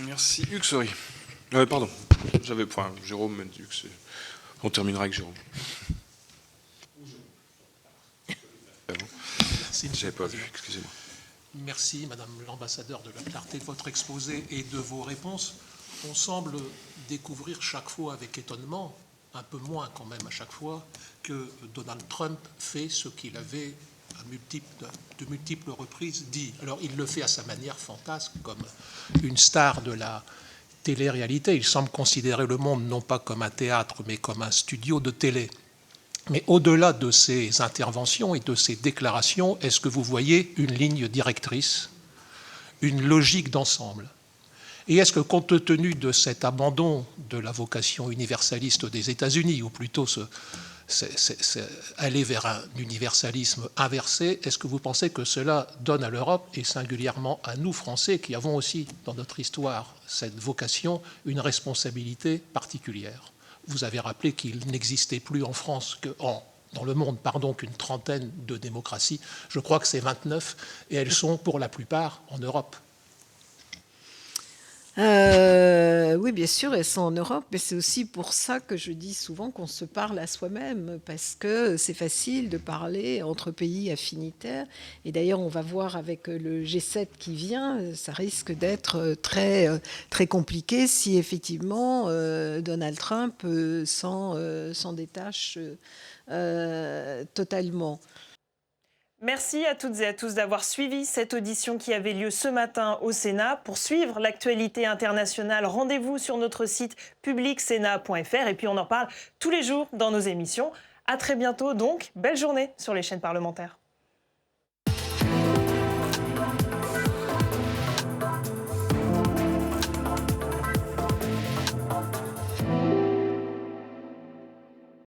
Merci. Hugues Saury. Pardon, j'avais point. Jérôme, mais Hugues, on terminera avec Jérôme. Merci. J'avais pas vu, excusez-moi. Merci, Madame l'ambassadeur, de la clarté de votre exposé et de vos réponses. On semble découvrir chaque fois avec étonnement, un peu moins quand même à chaque fois, que Donald Trump fait ce qu'il avait de multiples reprises dit. Alors il le fait à sa manière fantasque, comme une star de la télé-réalité. Il semble considérer le monde non pas comme un théâtre, mais comme un studio de télé. Mais au-delà de ces interventions et de ces déclarations, est-ce que vous voyez une ligne directrice, une logique d'ensemble? Et est-ce que, compte tenu de cet abandon de la vocation universaliste des États-Unis, ou plutôt aller vers un universalisme inversé, est-ce que vous pensez que cela donne à l'Europe, et singulièrement à nous Français, qui avons aussi dans notre histoire cette vocation, une responsabilité particulière? Vous avez rappelé qu'il n'existait plus en France dans le monde, qu'une trentaine de démocraties. Je crois que c'est 29, et elles sont pour la plupart en Europe. Oui, bien sûr, elles sont en Europe, mais c'est aussi pour ça que je dis souvent qu'on se parle à soi-même, parce que c'est facile de parler entre pays affinitaires. Et d'ailleurs, on va voir avec le G7 qui vient, ça risque d'être très, très compliqué si effectivement Donald Trump s'en détache totalement. Merci à toutes et à tous d'avoir suivi cette audition qui avait lieu ce matin au Sénat. Pour suivre l'actualité internationale, rendez-vous sur notre site publicsénat.fr et puis on en parle tous les jours dans nos émissions. À très bientôt donc, belle journée sur les chaînes parlementaires.